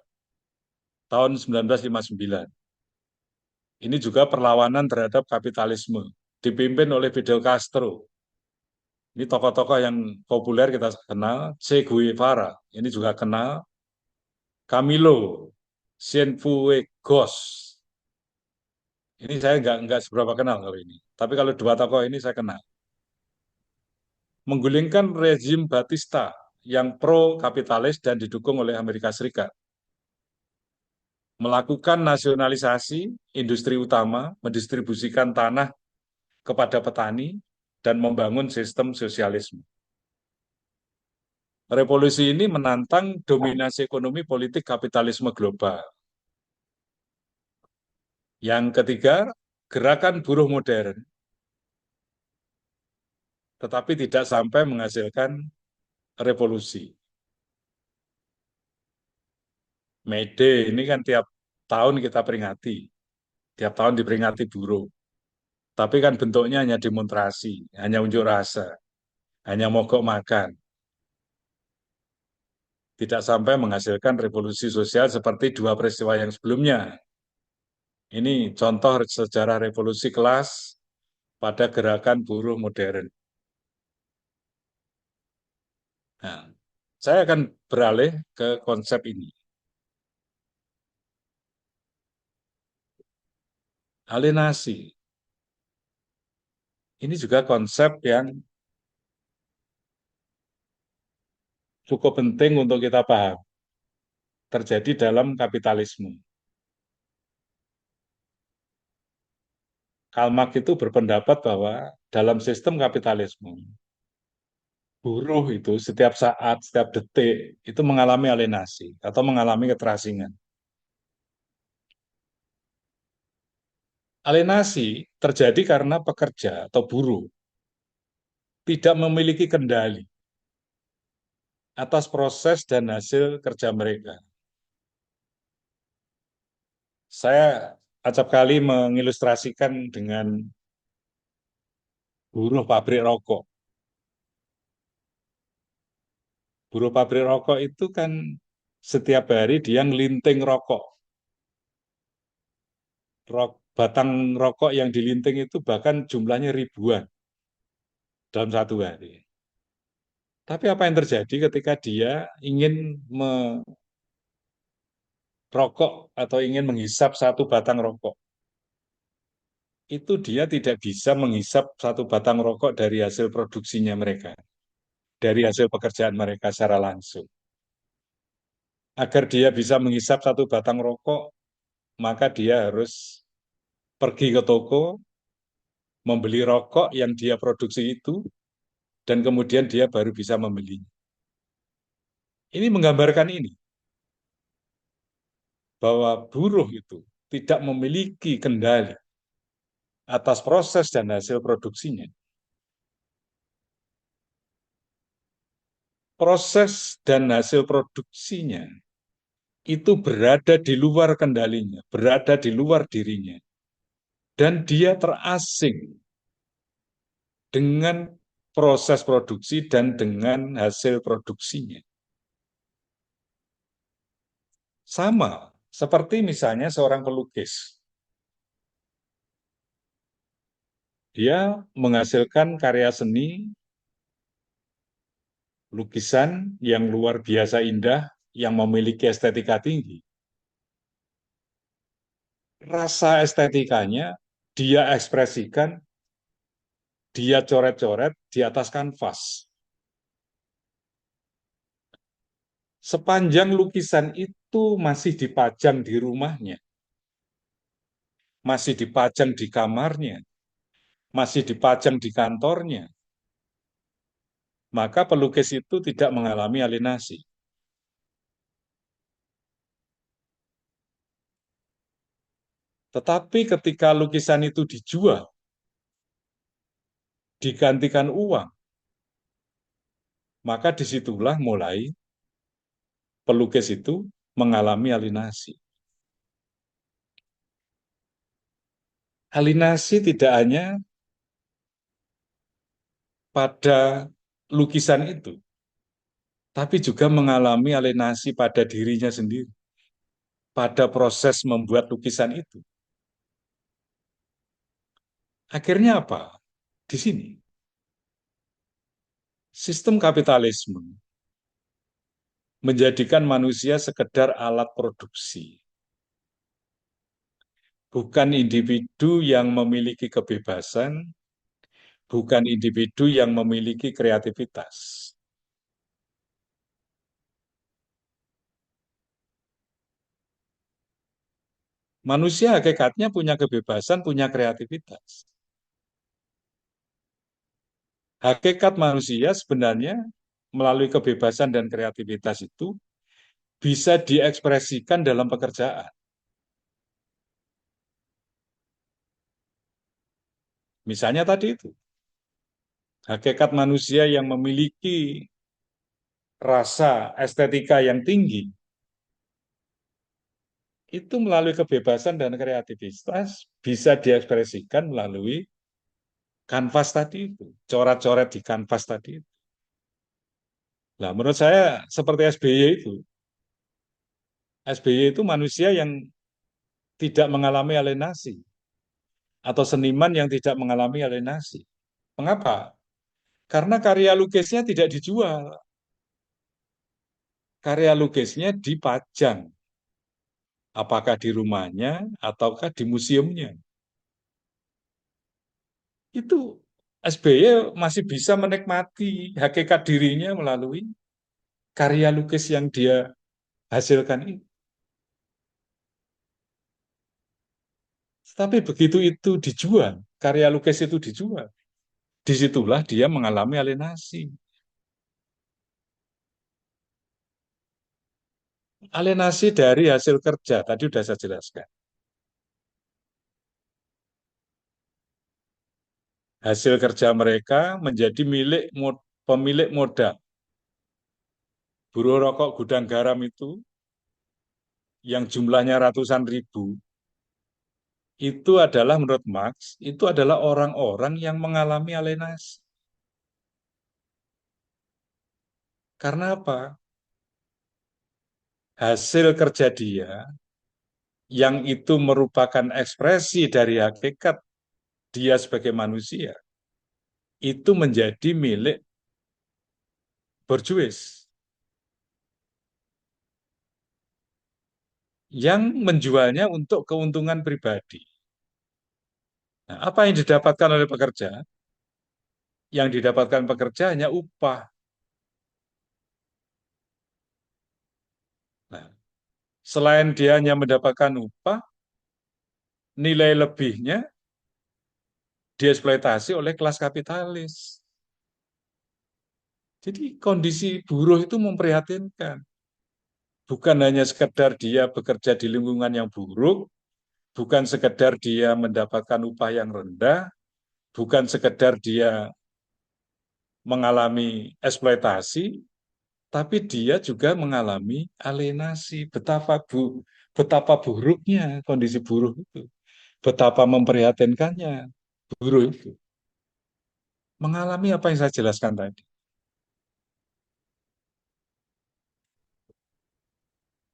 tahun 1959. Ini juga perlawanan terhadap kapitalisme, dipimpin oleh Fidel Castro. Ini tokoh-tokoh yang populer kita kenal, Che Guevara, ini juga kenal, Camilo Cienfuegos. Ini saya nggak seberapa kenal kalau ini. Tapi kalau dua tokoh ini saya kenal. Menggulingkan rezim Batista yang pro-kapitalis dan didukung oleh Amerika Serikat. Melakukan nasionalisasi industri utama, mendistribusikan tanah kepada petani, dan membangun sistem sosialisme. Revolusi ini menantang dominasi ekonomi politik kapitalisme global. Yang ketiga, gerakan buruh modern, tetapi tidak sampai menghasilkan revolusi. May Day ini kan tiap tahun kita peringati, tiap tahun diperingati buruh. Tapi kan bentuknya hanya demonstrasi, hanya unjuk rasa, hanya mogok makan. Tidak sampai menghasilkan revolusi sosial seperti dua peristiwa yang sebelumnya. Ini contoh sejarah revolusi kelas pada gerakan buruh modern. Nah, saya akan beralih ke konsep ini. Alienasi. Ini juga konsep yang cukup penting untuk kita paham. Terjadi dalam kapitalisme. Karl Marx itu berpendapat bahwa dalam sistem kapitalisme, buruh itu setiap saat, setiap detik, itu mengalami alienasi atau mengalami keterasingan. Alienasi terjadi karena pekerja atau buruh tidak memiliki kendali atas proses dan hasil kerja mereka. Saya acap kali mengilustrasikan dengan buruh pabrik rokok. Buruh pabrik rokok itu kan setiap hari dia ngelinting rokok. Batang rokok yang dilinting itu bahkan jumlahnya ribuan dalam 1 hari. Tapi apa yang terjadi ketika dia ingin merokok atau ingin menghisap satu batang rokok? Itu dia tidak bisa menghisap satu batang rokok dari hasil produksinya mereka, dari hasil pekerjaan mereka secara langsung. Agar dia bisa menghisap satu batang rokok, maka dia harus pergi ke toko, membeli rokok yang dia produksi itu, dan kemudian dia baru bisa membeli. Ini menggambarkan ini. bahwa buruh itu tidak memiliki kendali atas proses dan hasil produksinya. Proses dan hasil produksinya itu berada di luar kendalinya, berada di luar dirinya. Dan dia terasing dengan proses produksi dan dengan hasil produksinya. Sama, seperti misalnya seorang pelukis. Dia menghasilkan karya seni, lukisan yang luar biasa indah, yang memiliki estetika tinggi. Rasa estetikanya dia ekspresikan, dia coret-coret di atas kanvas. Sepanjang lukisan itu masih dipajang di rumahnya, masih dipajang di kamarnya, masih dipajang di kantornya, maka pelukis itu tidak mengalami alienasi. Tetapi ketika lukisan itu dijual, digantikan uang, maka disitulah mulai pelukis itu mengalami alienasi. Alienasi tidak hanya pada lukisan itu, tapi juga mengalami alienasi pada dirinya sendiri, pada proses membuat lukisan itu. Akhirnya apa? Di sini, sistem kapitalisme menjadikan manusia sekedar alat produksi, bukan individu yang memiliki kebebasan, bukan individu yang memiliki kreativitas. Manusia hakikatnya punya kebebasan, punya kreativitas. Hakikat manusia sebenarnya melalui kebebasan dan kreativitas itu bisa diekspresikan dalam pekerjaan. Misalnya tadi itu, hakikat manusia yang memiliki rasa estetika yang tinggi, itu melalui kebebasan dan kreativitas bisa diekspresikan melalui kanvas tadi itu, coret-coret di kanvas tadi itu. Nah, menurut saya seperti SBY itu, SBY itu manusia yang tidak mengalami alienasi atau seniman yang tidak mengalami alienasi. Mengapa? Karena karya lukisnya tidak dijual, karya lukisnya dipajang, apakah di rumahnya ataukah di museumnya. Itu SBY masih bisa menikmati hakikat dirinya melalui karya lukis yang dia hasilkan ini. Tapi begitu itu dijual, karya lukis itu dijual, disitulah dia mengalami alienasi. Alienasi dari hasil kerja, tadi sudah saya jelaskan. Hasil kerja mereka menjadi milik pemilik modal. Buruh rokok gudang garam itu, yang jumlahnya ratusan ribu, itu adalah menurut Marx, itu adalah orang-orang yang mengalami alienasi. Karena apa? Hasil kerja dia, yang itu merupakan ekspresi dari hakikat dia sebagai manusia, itu menjadi milik borjuis yang menjualnya untuk keuntungan pribadi. Nah, apa yang didapatkan oleh pekerja? Yang didapatkan pekerja hanya upah. Nah, selain dia hanya mendapatkan upah, nilai lebihnya dieksploitasi oleh kelas kapitalis. Jadi kondisi buruh itu memprihatinkan. Bukan hanya sekedar dia bekerja di lingkungan yang buruk, bukan sekedar dia mendapatkan upah yang rendah, bukan sekedar dia mengalami eksploitasi, tapi dia juga mengalami alienasi. Betapa buruknya kondisi buruh itu, betapa memprihatinkannya buruh itu mengalami apa yang saya jelaskan tadi.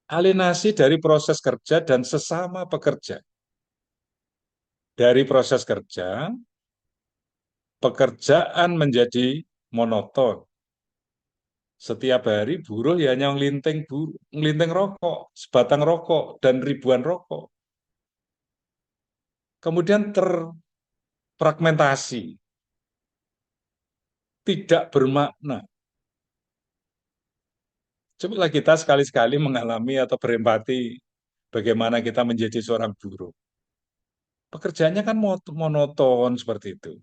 Alienasi dari proses kerja dan sesama pekerja. Dari proses kerja, pekerjaan menjadi monoton. Setiap hari buruh ya hanya ngelinting rokok, sebatang rokok, dan ribuan rokok. Kemudian terfragmentasi, tidak bermakna. Cobalah kita sekali-sekali mengalami atau berempati bagaimana kita menjadi seorang buruh. Pekerjaannya kan monoton seperti itu.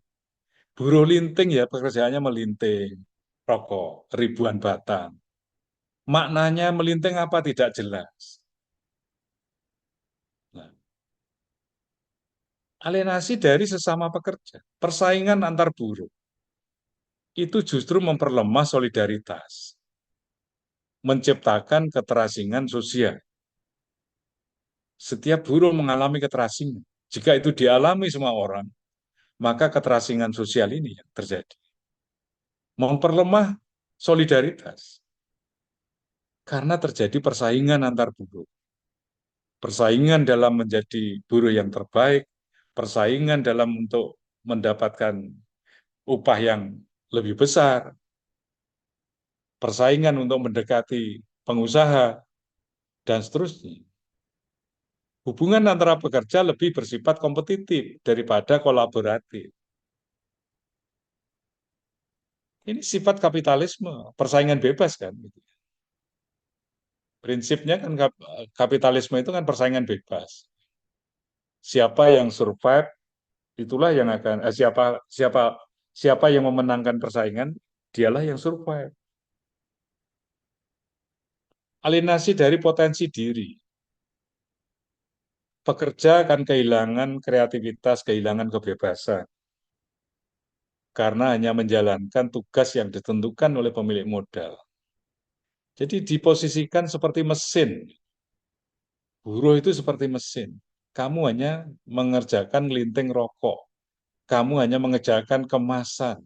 Buruh linting ya pekerjaannya melinting rokok ribuan batang. Maknanya melinting apa tidak jelas. Nah, alienasi dari sesama pekerja, persaingan antar buruh, itu justru memperlemah solidaritas, menciptakan keterasingan sosial. Setiap buruh mengalami keterasingan. Jika itu dialami semua orang, maka keterasingan sosial ini yang terjadi. Memperlemah solidaritas, karena terjadi persaingan antar buruh. Persaingan dalam menjadi buruh yang terbaik, persaingan dalam untuk mendapatkan upah yang lebih besar, persaingan untuk mendekati pengusaha, dan seterusnya. Hubungan antara pekerja lebih bersifat kompetitif daripada kolaboratif. Ini sifat kapitalisme, persaingan bebas kan. Prinsipnya kan kapitalisme itu kan persaingan bebas. Siapa yang survive, itulah yang akan siapa siapa siapa yang memenangkan persaingan, dialah yang survive. Alienasi dari potensi diri. Pekerja akan kehilangan kreativitas, kehilangan kebebasan karena hanya menjalankan tugas yang ditentukan oleh pemilik modal. Jadi diposisikan seperti mesin. Buruh itu seperti mesin. Kamu hanya mengerjakan linting rokok. Kamu hanya mengerjakan kemasan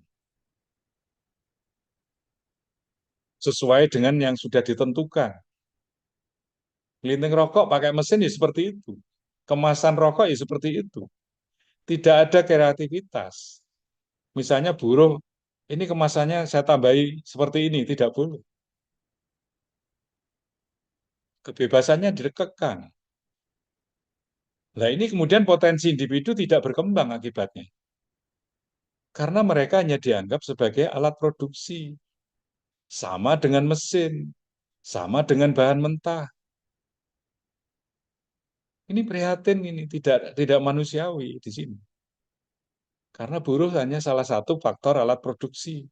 sesuai dengan yang sudah ditentukan. Linting rokok pakai mesin ya seperti itu. Kemasan rokok ya seperti itu. Tidak ada kreativitas. Misalnya buruh, ini kemasannya saya tambahi seperti ini, tidak boleh. Kebebasannya direkekang. Nah ini kemudian potensi individu tidak berkembang akibatnya. Karena mereka hanya dianggap sebagai alat produksi. Sama dengan mesin, sama dengan bahan mentah. Ini prihatin ini, tidak manusiawi di sini. Karena buruh hanya salah satu faktor alat produksi.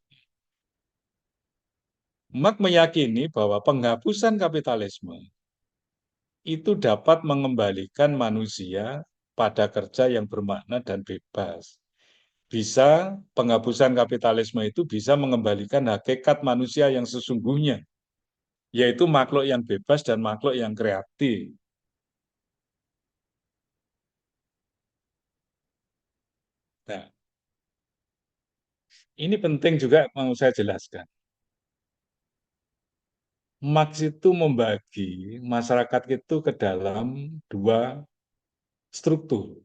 Marx meyakini bahwa penghapusan kapitalisme itu dapat mengembalikan manusia pada kerja yang bermakna dan bebas. Bisa penghapusan kapitalisme itu bisa mengembalikan hakikat manusia yang sesungguhnya, yaitu makhluk yang bebas dan makhluk yang kreatif. Nah, ini penting juga mau saya jelaskan. Marx itu membagi masyarakat itu ke dalam dua struktur,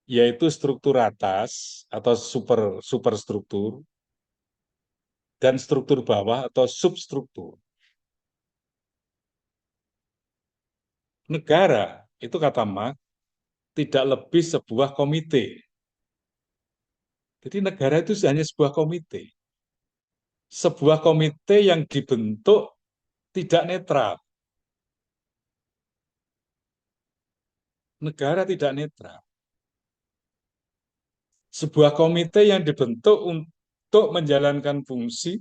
yaitu struktur atas atau superstruktur dan struktur bawah atau substruktur. Negara itu kata Marx tidak lebih sebuah komite. Jadi negara itu hanya sebuah komite. Sebuah komite yang dibentuk tidak netral. Negara tidak netral. Sebuah komite yang dibentuk untuk menjalankan fungsi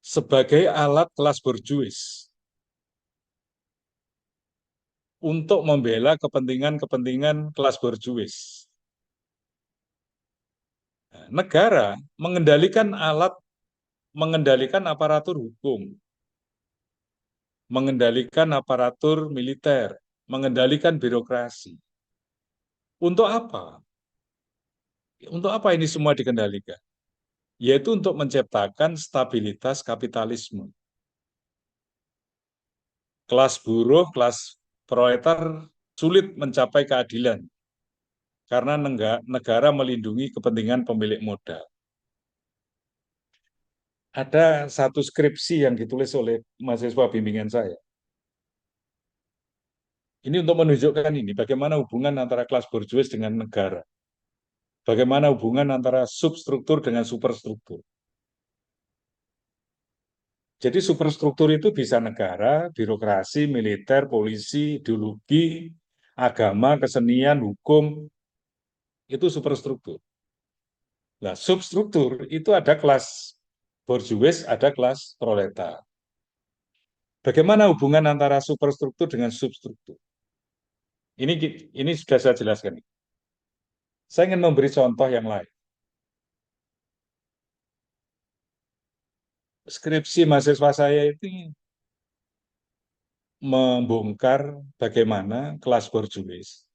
sebagai alat kelas borjuis. untuk membela kepentingan-kepentingan kelas borjuis. Nah, negara mengendalikan aparatur hukum, mengendalikan aparatur militer, mengendalikan birokrasi. Untuk apa? Untuk apa ini semua dikendalikan? Yaitu untuk menciptakan stabilitas kapitalisme. Kelas buruh, kelas proletar sulit mencapai keadilan karena negara melindungi kepentingan pemilik modal. Ada satu skripsi yang ditulis oleh mahasiswa bimbingan saya. Ini untuk menunjukkan ini, bagaimana hubungan antara kelas borjuis dengan negara. Bagaimana hubungan antara substruktur dengan superstruktur. Jadi superstruktur itu bisa negara, birokrasi, militer, polisi, ideologi, agama, kesenian, hukum, itu superstruktur. Nah, substruktur itu ada kelas borjuis, ada kelas proletar. Bagaimana hubungan antara superstruktur dengan substruktur? Ini sudah saya jelaskan. Saya ingin memberi contoh yang lain. Skripsi mahasiswa saya itu membongkar bagaimana kelas borjuis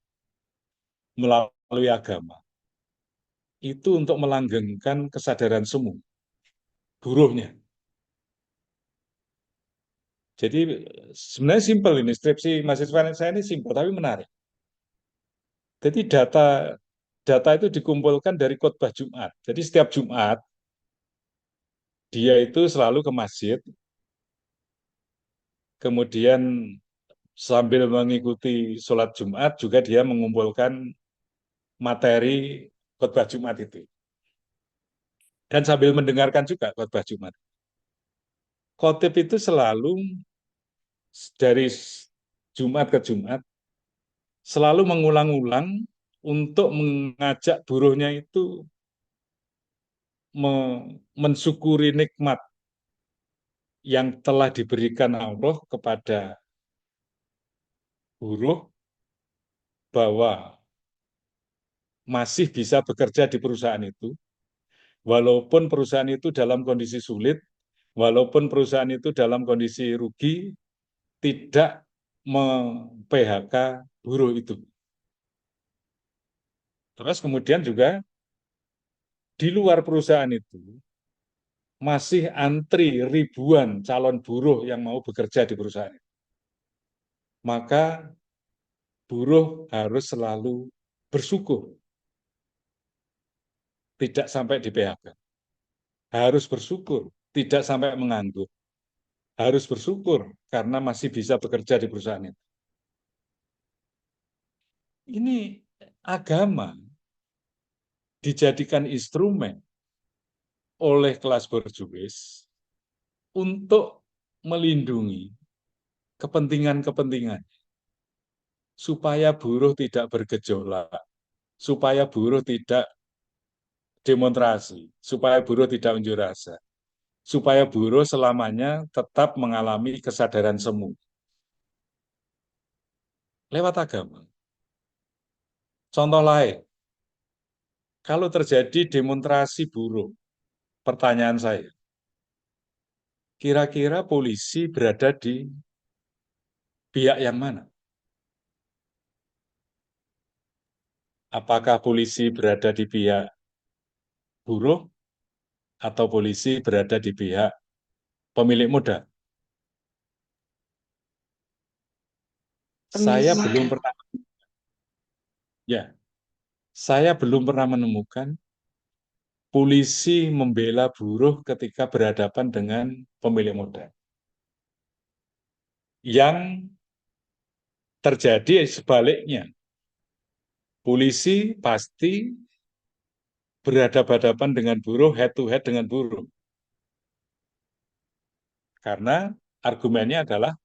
melalui agama itu untuk melanggengkan kesadaran semu buruhnya. Jadi sebenarnya simpel ini, skripsi mahasiswa saya ini simpel tapi menarik. Jadi data itu dikumpulkan dari khotbah Jumat. Jadi setiap Jumat dia itu selalu ke masjid, kemudian sambil mengikuti sholat Jumat juga dia mengumpulkan materi khotbah Jumat itu. Dan sambil mendengarkan juga khotbah Jumat. Khotib itu selalu dari Jumat ke Jumat selalu mengulang-ulang untuk mengajak buruhnya itu mensyukuri nikmat yang telah diberikan Allah kepada buruh bahwa masih bisa bekerja di perusahaan itu, walaupun perusahaan itu dalam kondisi sulit, walaupun perusahaan itu dalam kondisi rugi, tidak mem-PHK buruh itu. Terus kemudian juga di luar perusahaan itu masih antri ribuan calon buruh yang mau bekerja di perusahaan itu. Maka buruh harus selalu bersyukur, tidak sampai di PHK. Harus bersyukur, tidak sampai menganggur. Harus bersyukur karena masih bisa bekerja di perusahaan itu. Ini agama dijadikan instrumen oleh kelas borjuis untuk melindungi kepentingan-kepentingan supaya buruh tidak bergejolak, supaya buruh tidak demonstrasi, supaya buruh tidak unjuk rasa, supaya buruh selamanya tetap mengalami kesadaran semu lewat agama. Contoh lain, kalau terjadi demonstrasi buruh, pertanyaan saya, kira-kira polisi berada di pihak yang mana? Apakah polisi berada di pihak buruh atau polisi berada di pihak pemilik modal? Saya belum Pemilik. pernah, ya, saya belum pernah menemukan polisi membela buruh ketika berhadapan dengan pemilik modal. Yang terjadi sebaliknya, polisi pasti berhadapan-hadapan dengan buruh, head to head dengan buruh. Karena argumennya adalah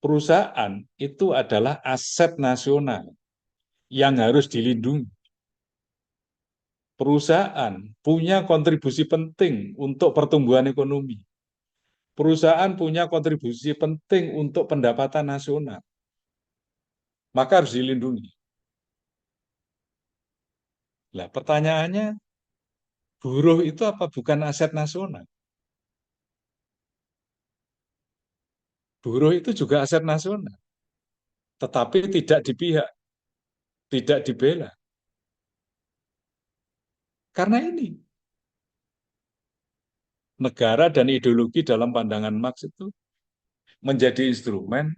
perusahaan itu adalah aset nasional yang harus dilindungi. Perusahaan punya kontribusi penting untuk pertumbuhan ekonomi. Perusahaan punya kontribusi penting untuk pendapatan nasional. maka harus dilindungi. Nah, pertanyaannya, buruh itu apa bukan aset nasional? Buruh itu juga aset nasional, tetapi tidak dipihak, tidak dibela. Karena ini, negara dan ideologi dalam pandangan Marx itu menjadi instrumen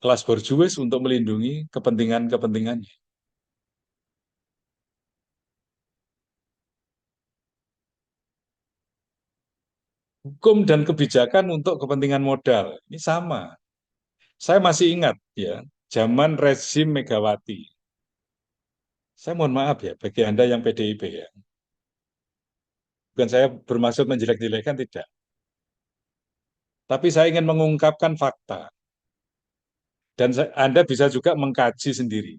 kelas borjuis untuk melindungi kepentingan-kepentingannya. Hukum dan kebijakan untuk kepentingan modal, ini sama. Saya masih ingat ya, zaman rezim Megawati. Saya mohon maaf ya, bagi Anda yang PDIP ya. Bukan saya bermaksud menjelek-jelekan, tidak. Tapi saya ingin mengungkapkan fakta. Dan Anda bisa juga mengkaji sendiri.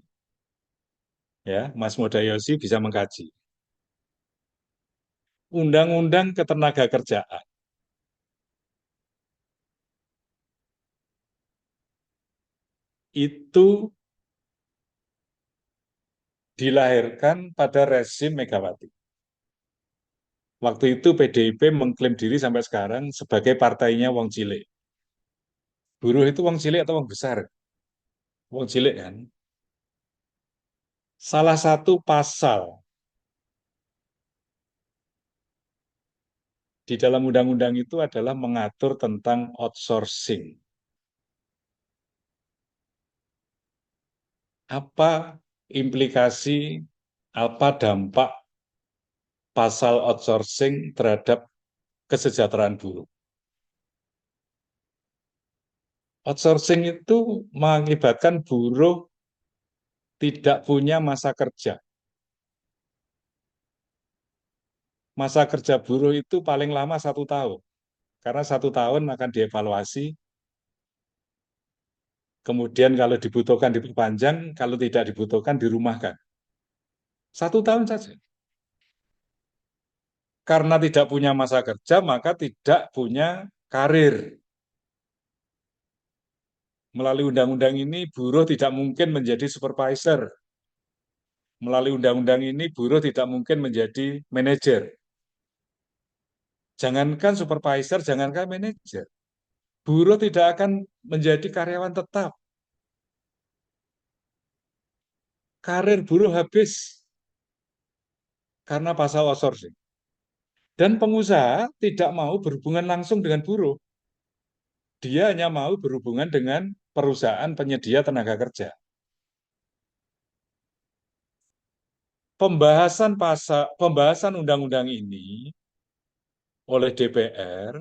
Ya, Mas Modayosi bisa mengkaji. Undang-undang Ketenagakerjaan itu dilahirkan pada rezim Megawati. Waktu itu PDIP mengklaim diri sampai sekarang sebagai partainya Wong Cilik. Buruh itu Wong Cilik atau Wong besar? Wong Cilik kan. Salah satu pasal di dalam undang-undang itu adalah mengatur tentang outsourcing. Apa implikasi, apa dampak pasal outsourcing terhadap kesejahteraan buruh? Outsourcing itu mengakibatkan buruh tidak punya masa kerja. Masa kerja buruh itu paling lama 1 tahun. Karena 1 tahun akan dievaluasi, kemudian kalau dibutuhkan diperpanjang, kalau tidak dibutuhkan dirumahkan. 1 tahun saja. Karena tidak punya masa kerja, maka tidak punya karir. Melalui undang-undang ini, buruh tidak mungkin menjadi supervisor. Melalui undang-undang ini, buruh tidak mungkin menjadi manajer. Jangankan supervisor, jangankan manajer. Buruh tidak akan menjadi karyawan tetap. Karir buruh habis karena pasal outsourcing. Dan pengusaha tidak mau berhubungan langsung dengan buruh. Dia hanya mau berhubungan dengan perusahaan penyedia tenaga kerja. Pembahasan undang-undang ini oleh DPR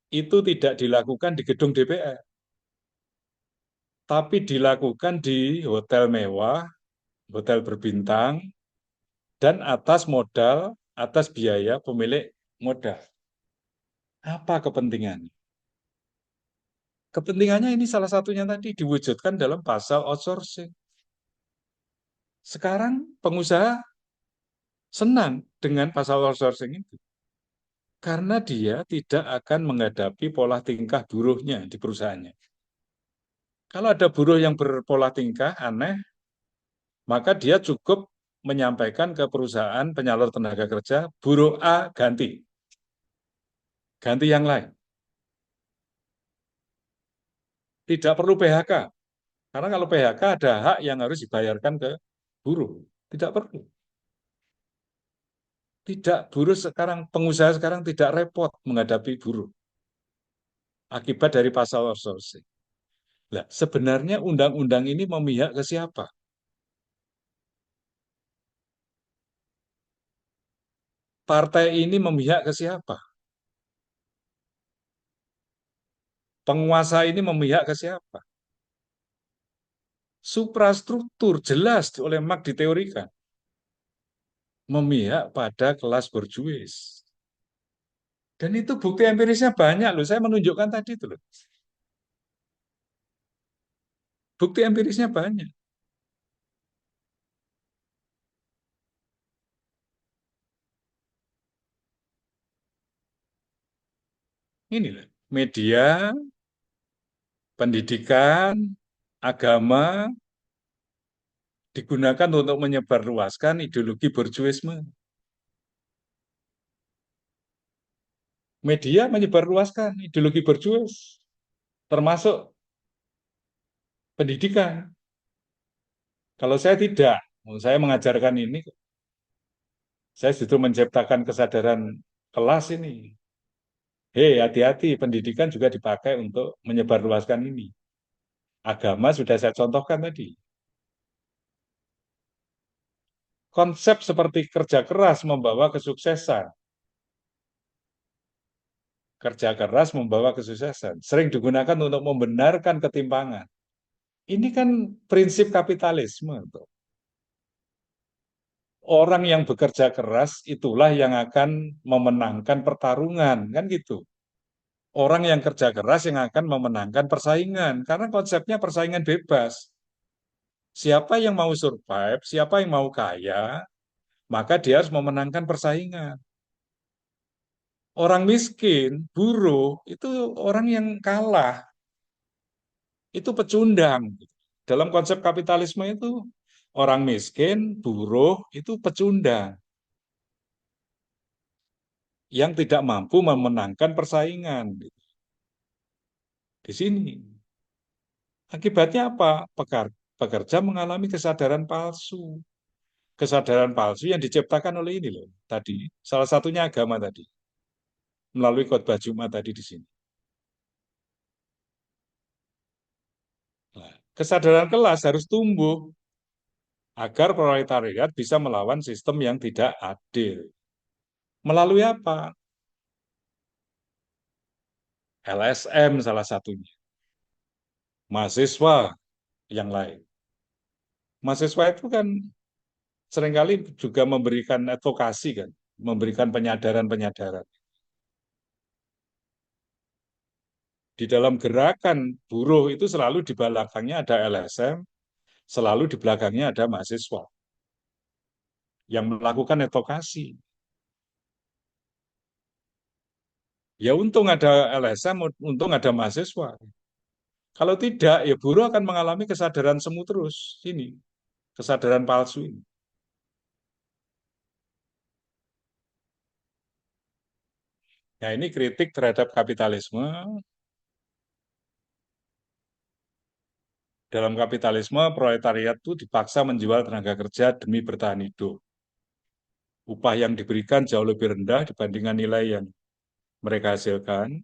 itu tidak dilakukan di gedung DPR, tapi dilakukan di hotel mewah, hotel berbintang, dan atas biaya pemilik modal. Apa kepentingannya? Kepentingannya ini salah satunya tadi diwujudkan dalam pasal outsourcing. Sekarang pengusaha senang dengan pasal outsourcing itu. Karena dia tidak akan menghadapi pola tingkah buruhnya di perusahaannya. Kalau ada buruh yang berpola tingkah aneh, maka dia cukup menyampaikan ke perusahaan penyalur tenaga kerja, buruh A ganti, ganti yang lain. Tidak perlu PHK, karena kalau PHK ada hak yang harus dibayarkan ke buruh. Tidak perlu. Tidak, buruh sekarang, pengusaha sekarang tidak repot menghadapi buruh akibat dari pasal outsourcing. Nah, sebenarnya undang-undang ini memihak ke siapa? Partai ini memihak ke siapa? Penguasa ini memihak ke siapa? Suprastruktur jelas oleh Marx diteorikan. Memihak pada kelas borjuis. Dan itu bukti empirisnya banyak loh. Saya menunjukkan tadi itu loh. Bukti empirisnya banyak. Inilah media pendidikan, agama digunakan untuk menyebarluaskan ideologi borjuisme. Media menyebarluaskan ideologi borjuis, termasuk pendidikan. Kalau saya tidak, saya mengajarkan ini, saya justru menciptakan kesadaran kelas ini. Hei, hati-hati, pendidikan juga dipakai untuk menyebarluaskan ini. Agama sudah saya contohkan tadi. Konsep seperti kerja keras membawa kesuksesan. Kerja keras membawa kesuksesan. Sering digunakan untuk membenarkan ketimpangan. Ini kan prinsip kapitalisme. Orang yang bekerja keras itulah yang akan memenangkan pertarungan, kan gitu. Orang yang kerja keras yang akan memenangkan persaingan, karena konsepnya persaingan bebas. Siapa yang mau survive, siapa yang mau kaya, maka dia harus memenangkan persaingan. Orang miskin, buruh, itu orang yang kalah, itu pecundang. Dalam konsep kapitalisme itu, orang miskin, buruh, itu pecundang yang tidak mampu memenangkan persaingan. Di sini. Akibatnya apa? Pekerja mengalami kesadaran palsu. Kesadaran palsu yang diciptakan oleh ini loh, tadi. Salah satunya agama tadi, melalui khotbah Jumat tadi di sini. Nah, kesadaran kelas harus tumbuh agar proletariat bisa melawan sistem yang tidak adil. Melalui apa? LSM salah satunya. Mahasiswa yang lain. Mahasiswa itu kan seringkali juga memberikan advokasi kan, memberikan penyadaran-penyadaran. Di dalam gerakan buruh itu selalu di belakangnya ada LSM, selalu di belakangnya ada mahasiswa yang melakukan advokasi. Ya untung ada LSM, untung ada mahasiswa. Kalau tidak, ya buruh akan mengalami kesadaran semu terus. Ini, kesadaran palsu ini. Nah, ini kritik terhadap kapitalisme. Dalam kapitalisme, proletariat itu dipaksa menjual tenaga kerja demi bertahan hidup. Upah yang diberikan jauh lebih rendah dibandingkan nilai yang mereka hasilkan.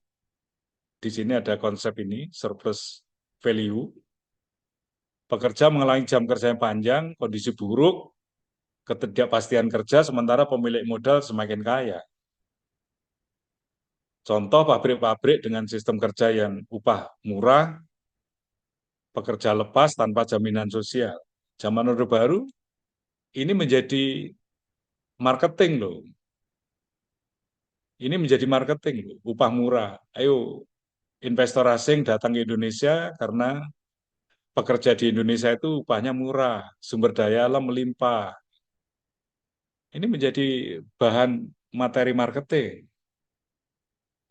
Di sini ada konsep ini, surplus value. Pekerja mengalami jam kerja yang panjang, kondisi buruk, ketidakpastian kerja, sementara pemilik modal semakin kaya. Contoh pabrik-pabrik dengan sistem kerja yang upah murah, pekerja lepas tanpa jaminan sosial. Zaman Orde Baru, ini menjadi marketing loh. Ini menjadi marketing loh, upah murah. Ayo, investor asing datang ke Indonesia karena pekerja di Indonesia itu upahnya murah, sumber daya alam melimpah. Ini menjadi bahan materi marketing.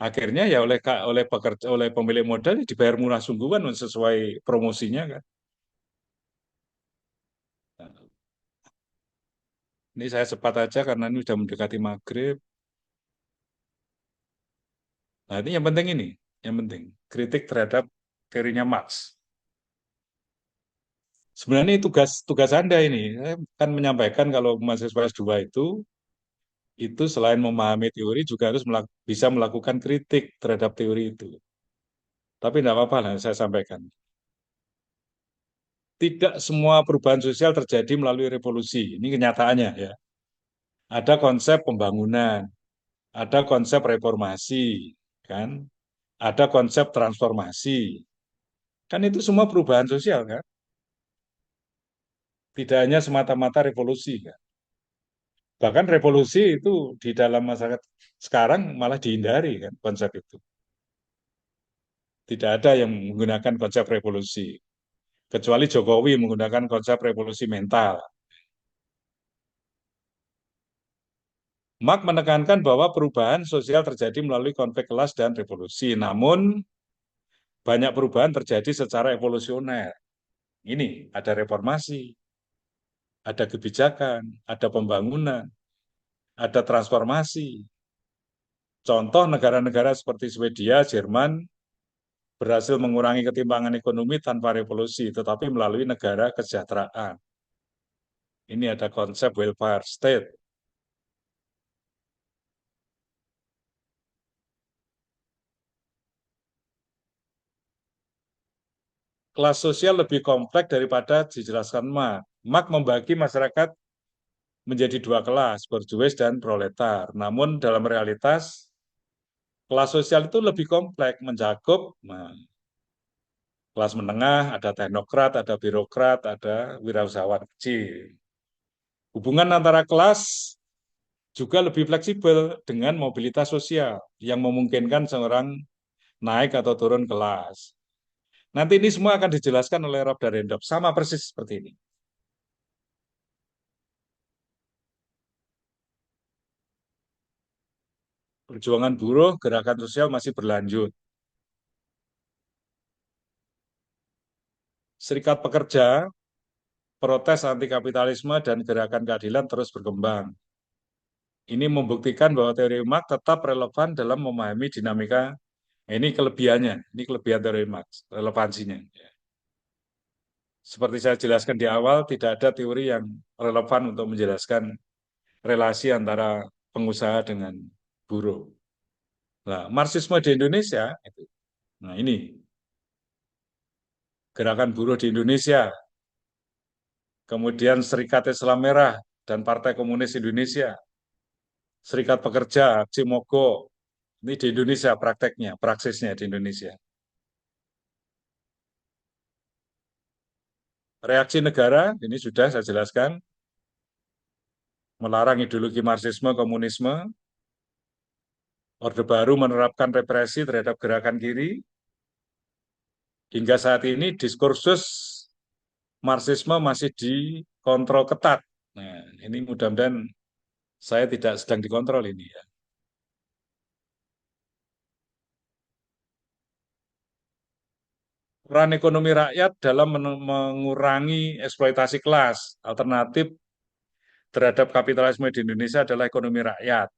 Akhirnya ya oleh pekerja, oleh pemilik modal dibayar murah sungguhan sesuai promosinya kan. Nah, ini saya cepat aja karena ini sudah mendekati maghrib. Nah, ini yang penting ini, yang penting kritik terhadap teorinya Marx. Sebenarnya ini tugas tugas Anda ini. Saya kan menyampaikan kalau mahasiswa S2 itu selain memahami teori juga harus bisa melakukan kritik terhadap teori itu. Tapi tidak apa-apa lah saya sampaikan. Tidak semua perubahan sosial terjadi melalui revolusi. Ini kenyataannya ya. Ada konsep pembangunan, ada konsep reformasi, kan? Ada konsep transformasi. Kan itu semua perubahan sosial kan? Tidak hanya semata-mata revolusi kan? Bahkan revolusi itu di dalam masyarakat sekarang malah dihindari kan konsep itu. Tidak ada yang menggunakan konsep revolusi. Kecuali Jokowi menggunakan konsep revolusi mental. Marx menekankan bahwa perubahan sosial terjadi melalui konflik kelas dan revolusi. Namun, banyak perubahan terjadi secara evolusioner. Ini ada reformasi, ada kebijakan, ada pembangunan, ada transformasi. Contoh negara-negara seperti Swedia, Jerman berhasil mengurangi ketimpangan ekonomi tanpa revolusi, tetapi melalui negara kesejahteraan. Ini ada konsep welfare state. Kelas sosial lebih kompleks daripada dijelaskan Marx. Marx membagi masyarakat menjadi dua kelas, borjuis dan proletar. Namun dalam realitas, kelas sosial itu lebih kompleks, mencakup kelas menengah, ada teknokrat, ada birokrat, ada wirausahawan kecil. Hubungan antara kelas juga lebih fleksibel dengan mobilitas sosial yang memungkinkan seorang naik atau turun kelas. Nanti ini semua akan dijelaskan oleh Rob Darendorf, sama persis seperti ini. Perjuangan buruh, gerakan sosial masih berlanjut. Serikat pekerja, protes anti kapitalisme dan gerakan keadilan terus berkembang. Ini membuktikan bahwa teori Marx tetap relevan dalam memahami dinamika. Ini kelebihannya, ini kelebihan teori Marx, relevansinya. Seperti saya jelaskan di awal, tidak ada teori yang relevan untuk menjelaskan relasi antara pengusaha dengan buruh. Nah, Marxisme di Indonesia, nah ini gerakan buruh di Indonesia, kemudian Serikat Islam Merah dan Partai Komunis Indonesia, Serikat Pekerja, Aksi Mogok, ini di Indonesia prakteknya, praksisnya di Indonesia. Reaksi negara, ini sudah saya jelaskan, melarang ideologi Marxisme, Komunisme, Orde Baru menerapkan represi terhadap gerakan kiri, hingga saat ini diskursus Marxisme masih dikontrol ketat. Nah, ini mudah-mudahan saya tidak sedang dikontrol ini ya. Peran ekonomi rakyat dalam mengurangi eksploitasi kelas alternatif terhadap kapitalisme di Indonesia adalah ekonomi rakyat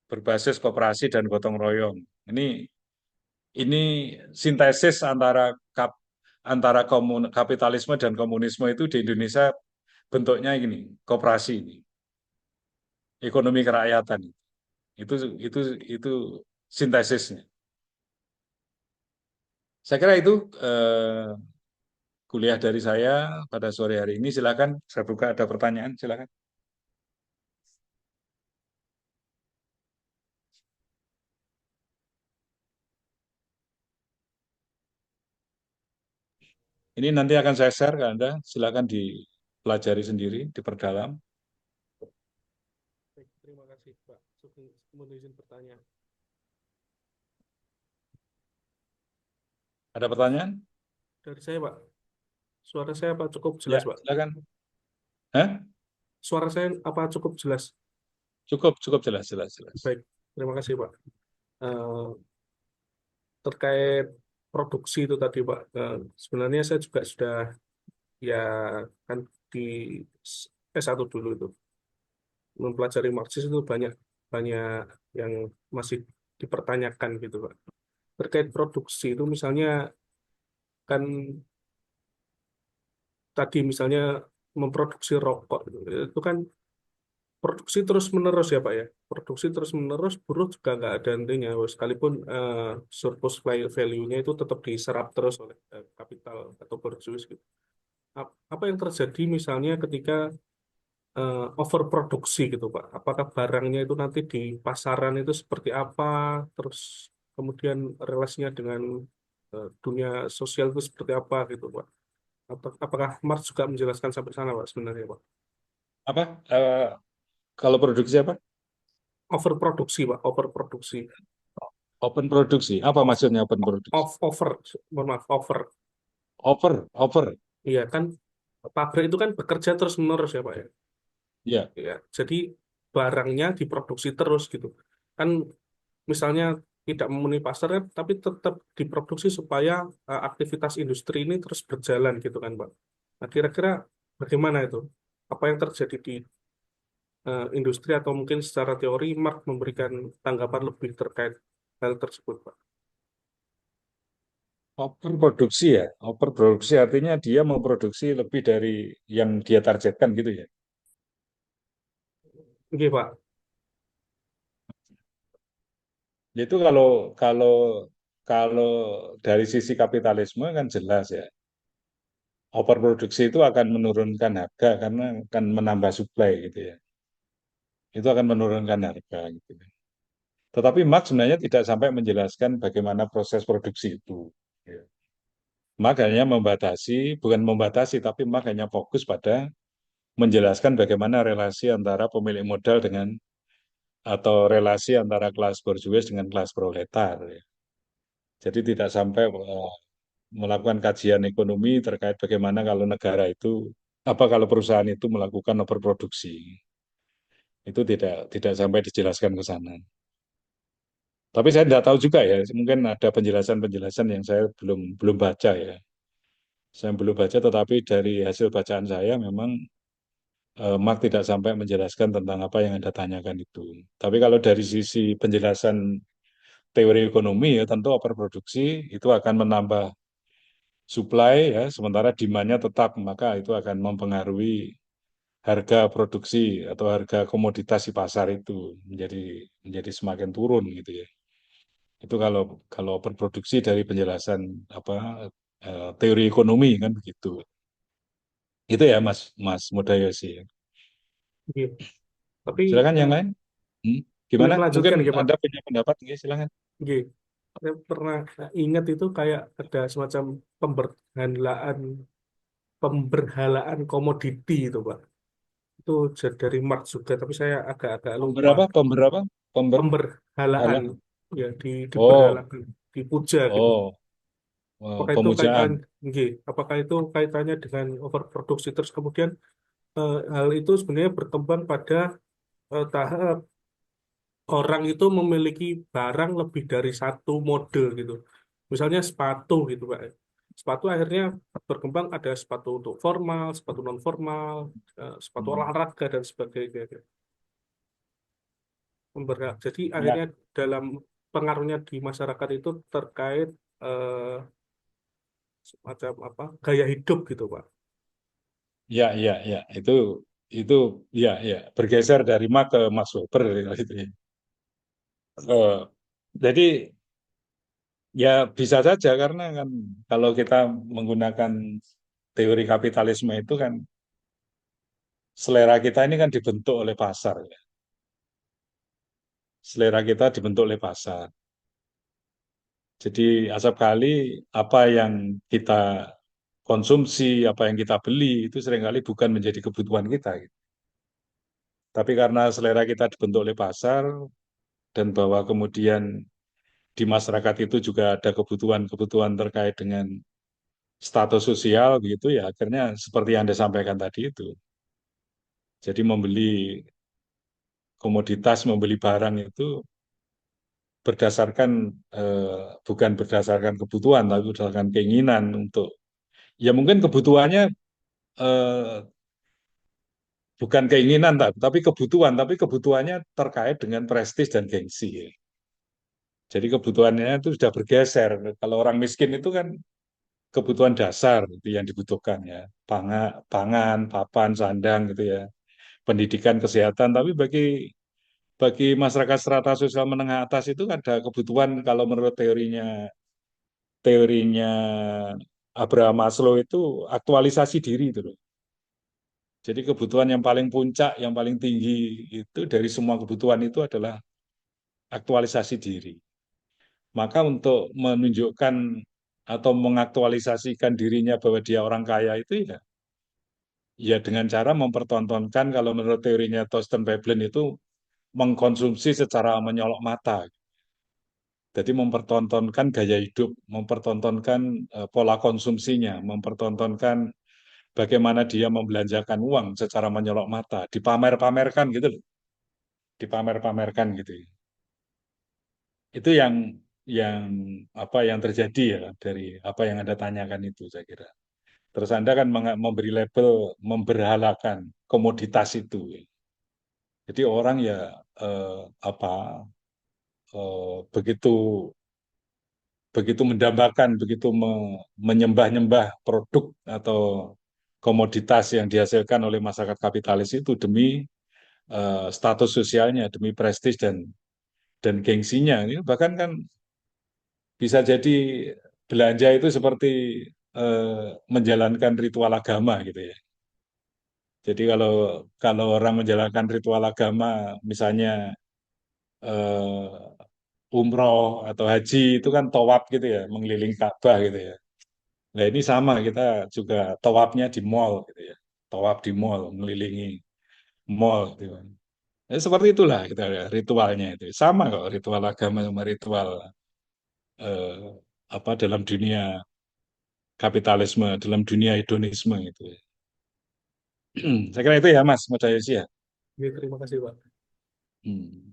berbasis koperasi dan gotong royong. Ini sintesis antara kapitalisme dan komunisme itu di Indonesia bentuknya ini, koperasi ini, ekonomi kerakyatan. Itu itu itu sintesisnya. Saya kira itu kuliah dari saya pada sore hari ini. Silakan, saya buka ada pertanyaan, silakan. Ini nanti akan saya share ke Anda, silakan dipelajari sendiri, diperdalam. Baik, terima kasih Pak. Mohon izin pertanyaan. Ada pertanyaan? Dari saya Pak, suara saya apa cukup Ya, jelas Pak? silakan. Hah? Suara saya apa cukup jelas? Cukup, cukup jelas, jelas, jelas. Baik, terima kasih Pak. Terkait produksi itu tadi Pak, sebenarnya saya juga sudah ya kan di S1 dulu itu mempelajari Marxis itu banyak banyak yang masih dipertanyakan gitu Pak. Terkait produksi itu misalnya kan tadi misalnya memproduksi rokok gitu. Itu kan produksi terus menerus ya Pak ya, produksi terus menerus, buruh juga nggak ada hentinya sekalipun surplus value-nya itu tetap diserap terus oleh kapital atau borjuis gitu. Apa yang terjadi misalnya ketika overproduksi gitu Pak, apakah barangnya itu nanti di pasaran itu seperti apa, terus kemudian relasinya dengan dunia sosial itu seperti apa gitu Pak. Apakah Marx juga menjelaskan sampai sana Pak sebenarnya Pak? Apa? Kalau produksi apa? Overproduksi Pak, overproduksi. Open produksi. Apa maksudnya open produksi? Over, mohon maaf, over. Over, over. Iya kan, pabrik itu kan bekerja terus menerus ya Pak ya. Ya, Ya, jadi barangnya diproduksi terus gitu. Kan misalnya tidak memenuhi pasar kan, tapi tetap diproduksi supaya aktivitas industri ini terus berjalan gitu kan, Pak. Nah, kira-kira bagaimana itu? Apa yang terjadi di industri atau mungkin secara teori Mark memberikan tanggapan lebih terkait hal tersebut, Pak? Overproduksi ya, overproduksi artinya dia memproduksi lebih dari yang dia targetkan gitu ya. Oke, Pak. Itu kalau kalau kalau dari sisi kapitalisme kan jelas ya, overproduksi itu akan menurunkan harga karena akan menambah supply gitu ya. Itu akan menurunkan harga gitu. Tetapi Marx sebenarnya tidak sampai menjelaskan bagaimana proses produksi itu. Ya. Marx hanya membatasi, bukan membatasi, tapi Marx hanya fokus pada menjelaskan bagaimana relasi antara pemilik modal dengan atau relasi antara kelas borjuis dengan kelas proletar. Ya. Jadi tidak sampai melakukan kajian ekonomi terkait bagaimana kalau negara itu, apa kalau perusahaan itu melakukan overproduksi. Itu tidak sampai dijelaskan ke sana. Tapi saya tidak tahu juga ya, mungkin ada penjelasan-penjelasan yang saya belum belum baca ya. Saya belum baca, tetapi dari hasil bacaan saya memang Mark tidak sampai menjelaskan tentang apa yang Anda tanyakan itu. Tapi kalau dari sisi penjelasan teori ekonomi ya tentu overproduksi itu akan menambah supply ya, sementara demand-nya tetap, maka itu akan mempengaruhi harga produksi atau harga komoditas di pasar itu menjadi menjadi semakin turun gitu ya. Itu kalau kalau overproduksi dari penjelasan apa teori ekonomi kan begitu. Itu ya Mas Mas Modayosi. Oke. Tapi Silakan yang lain. Hmm? boleh Gimana? Mungkin melanjutkan ya, Pak? Anda punya pendapat? Oke, silakan. Oke. Saya pernah ingat itu kayak ada semacam pemberhalaan pemberhalaan komoditi itu, Pak. Itu dari Marx juga, tapi saya agak-agak lupa. Pemberapa? Pemberapa? Pemberhalaan, Pemberhala. ya Oh, diberhalakan, dipuja gitu. oh, Apakah itu kaitan, pemujaan. nggih, apakah itu kaitannya dengan overproduksi terus kemudian hal itu sebenarnya berkembang pada tahap orang itu memiliki barang lebih dari satu model gitu. Misalnya sepatu gitu, Pak. Sepatu akhirnya berkembang ada sepatu untuk formal, sepatu non formal, sepatu Hmm. olahraga dan sebagainya. Jadi Ya, akhirnya dalam pengaruhnya di masyarakat itu terkait semacam apa gaya hidup gitu, Pak. ya, ya, ya. Itu, ya, ya. Bergeser dari Marx ke Max Weber gitu ya. Eh, jadi ya bisa saja karena kan kalau kita menggunakan teori kapitalisme itu kan selera kita ini kan dibentuk oleh pasar ya. Selera kita dibentuk oleh pasar. Jadi asap kali apa yang kita konsumsi, apa yang kita beli itu seringkali bukan menjadi kebutuhan kita, gitu. Tapi karena selera kita dibentuk oleh pasar dan bahwa kemudian di masyarakat itu juga ada kebutuhan-kebutuhan terkait dengan status sosial begitu ya akhirnya seperti yang Anda sampaikan tadi itu. Jadi membeli komoditas, membeli barang itu berdasarkan bukan berdasarkan kebutuhan tapi berdasarkan keinginan untuk ya mungkin kebutuhannya eh, bukan keinginan tapi kebutuhannya terkait dengan prestis dan gengsi. Ya. Jadi kebutuhannya itu sudah bergeser. Kalau orang miskin itu kan kebutuhan dasar itu yang dibutuhkan ya, pangan, papan, sandang gitu ya, pendidikan, kesehatan. Tapi bagi masyarakat strata sosial menengah atas itu ada kebutuhan kalau menurut teorinya Abraham Maslow itu aktualisasi diri itu loh. Jadi kebutuhan yang paling puncak, yang paling tinggi itu dari semua kebutuhan itu adalah aktualisasi diri. Maka untuk menunjukkan atau mengaktualisasikan dirinya bahwa dia orang kaya itu ya dengan cara mempertontonkan kalau menurut teorinya Thorsten Veblen itu mengkonsumsi secara menyolok mata. Jadi mempertontonkan gaya hidup, mempertontonkan pola konsumsinya, mempertontonkan bagaimana dia membelanjakan uang secara menyolok mata, dipamer-pamerkan gitu loh, dipamer-pamerkan gitu. Itu yang apa yang terjadi ya dari apa yang Anda tanyakan itu saya kira. Terus Anda kan memberi label memberhalakan komoditas itu. Jadi orang ya apa begitu begitu mendambakan, begitu menyembah-nyembah produk atau komoditas yang dihasilkan oleh masyarakat kapitalis itu demi status sosialnya, demi prestis dan gengsinya. Ini bahkan kan bisa jadi belanja itu seperti menjalankan ritual agama gitu ya. Jadi kalau kalau orang menjalankan ritual agama, misalnya umroh atau haji itu kan tawaf gitu ya, mengelilingi Ka'bah gitu ya. Nah ini sama kita juga tawafnya di mall gitu ya, tawaf di mall, mengelilingi mall gitu. Seperti itulah kita ritualnya itu sama kok ritual agama sama ritual eh, apa dalam dunia kapitalisme, dalam dunia hedonisme itu. Saya kira itu ya Mas Modayosi ya. Ya, terima kasih Pak. Hmm.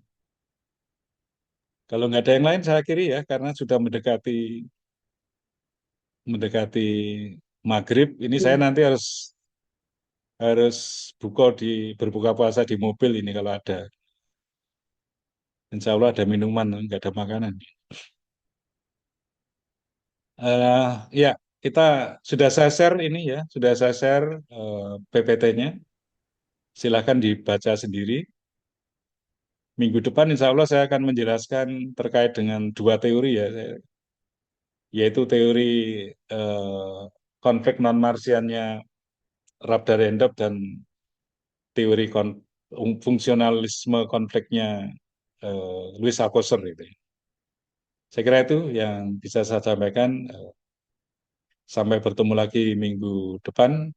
Kalau nggak ada yang lain saya kiri ya karena sudah mendekati maghrib. Ini saya nanti harus harus berbuka puasa di mobil ini kalau ada. Insya Allah ada minuman, nggak ada makanan. eh Ya, kita sudah saya share ini ya, sudah saya share PPT-nya. Silahkan dibaca sendiri. Minggu depan insya Allah saya akan menjelaskan terkait dengan dua teori ya, yaitu teori konflik non-Marsiannya Rabdarendorf dan teori fungsionalisme konfliknya Louis Althusser itu. Saya kira itu yang bisa saya sampaikan. Sampai bertemu lagi minggu depan.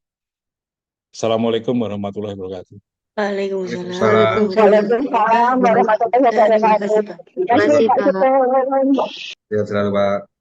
Assalamualaikum warahmatullahi wabarakatuh. Waalaikumsalam Waalaikumsalam. warahmatullahi Waalaikumsalam wabarakatuh. warahmatullahi Terima kasih, wabarakatuh. Pak. Terima kasih, Terima kasih, Pak Pak. Suto. Sehat selalu, Pak.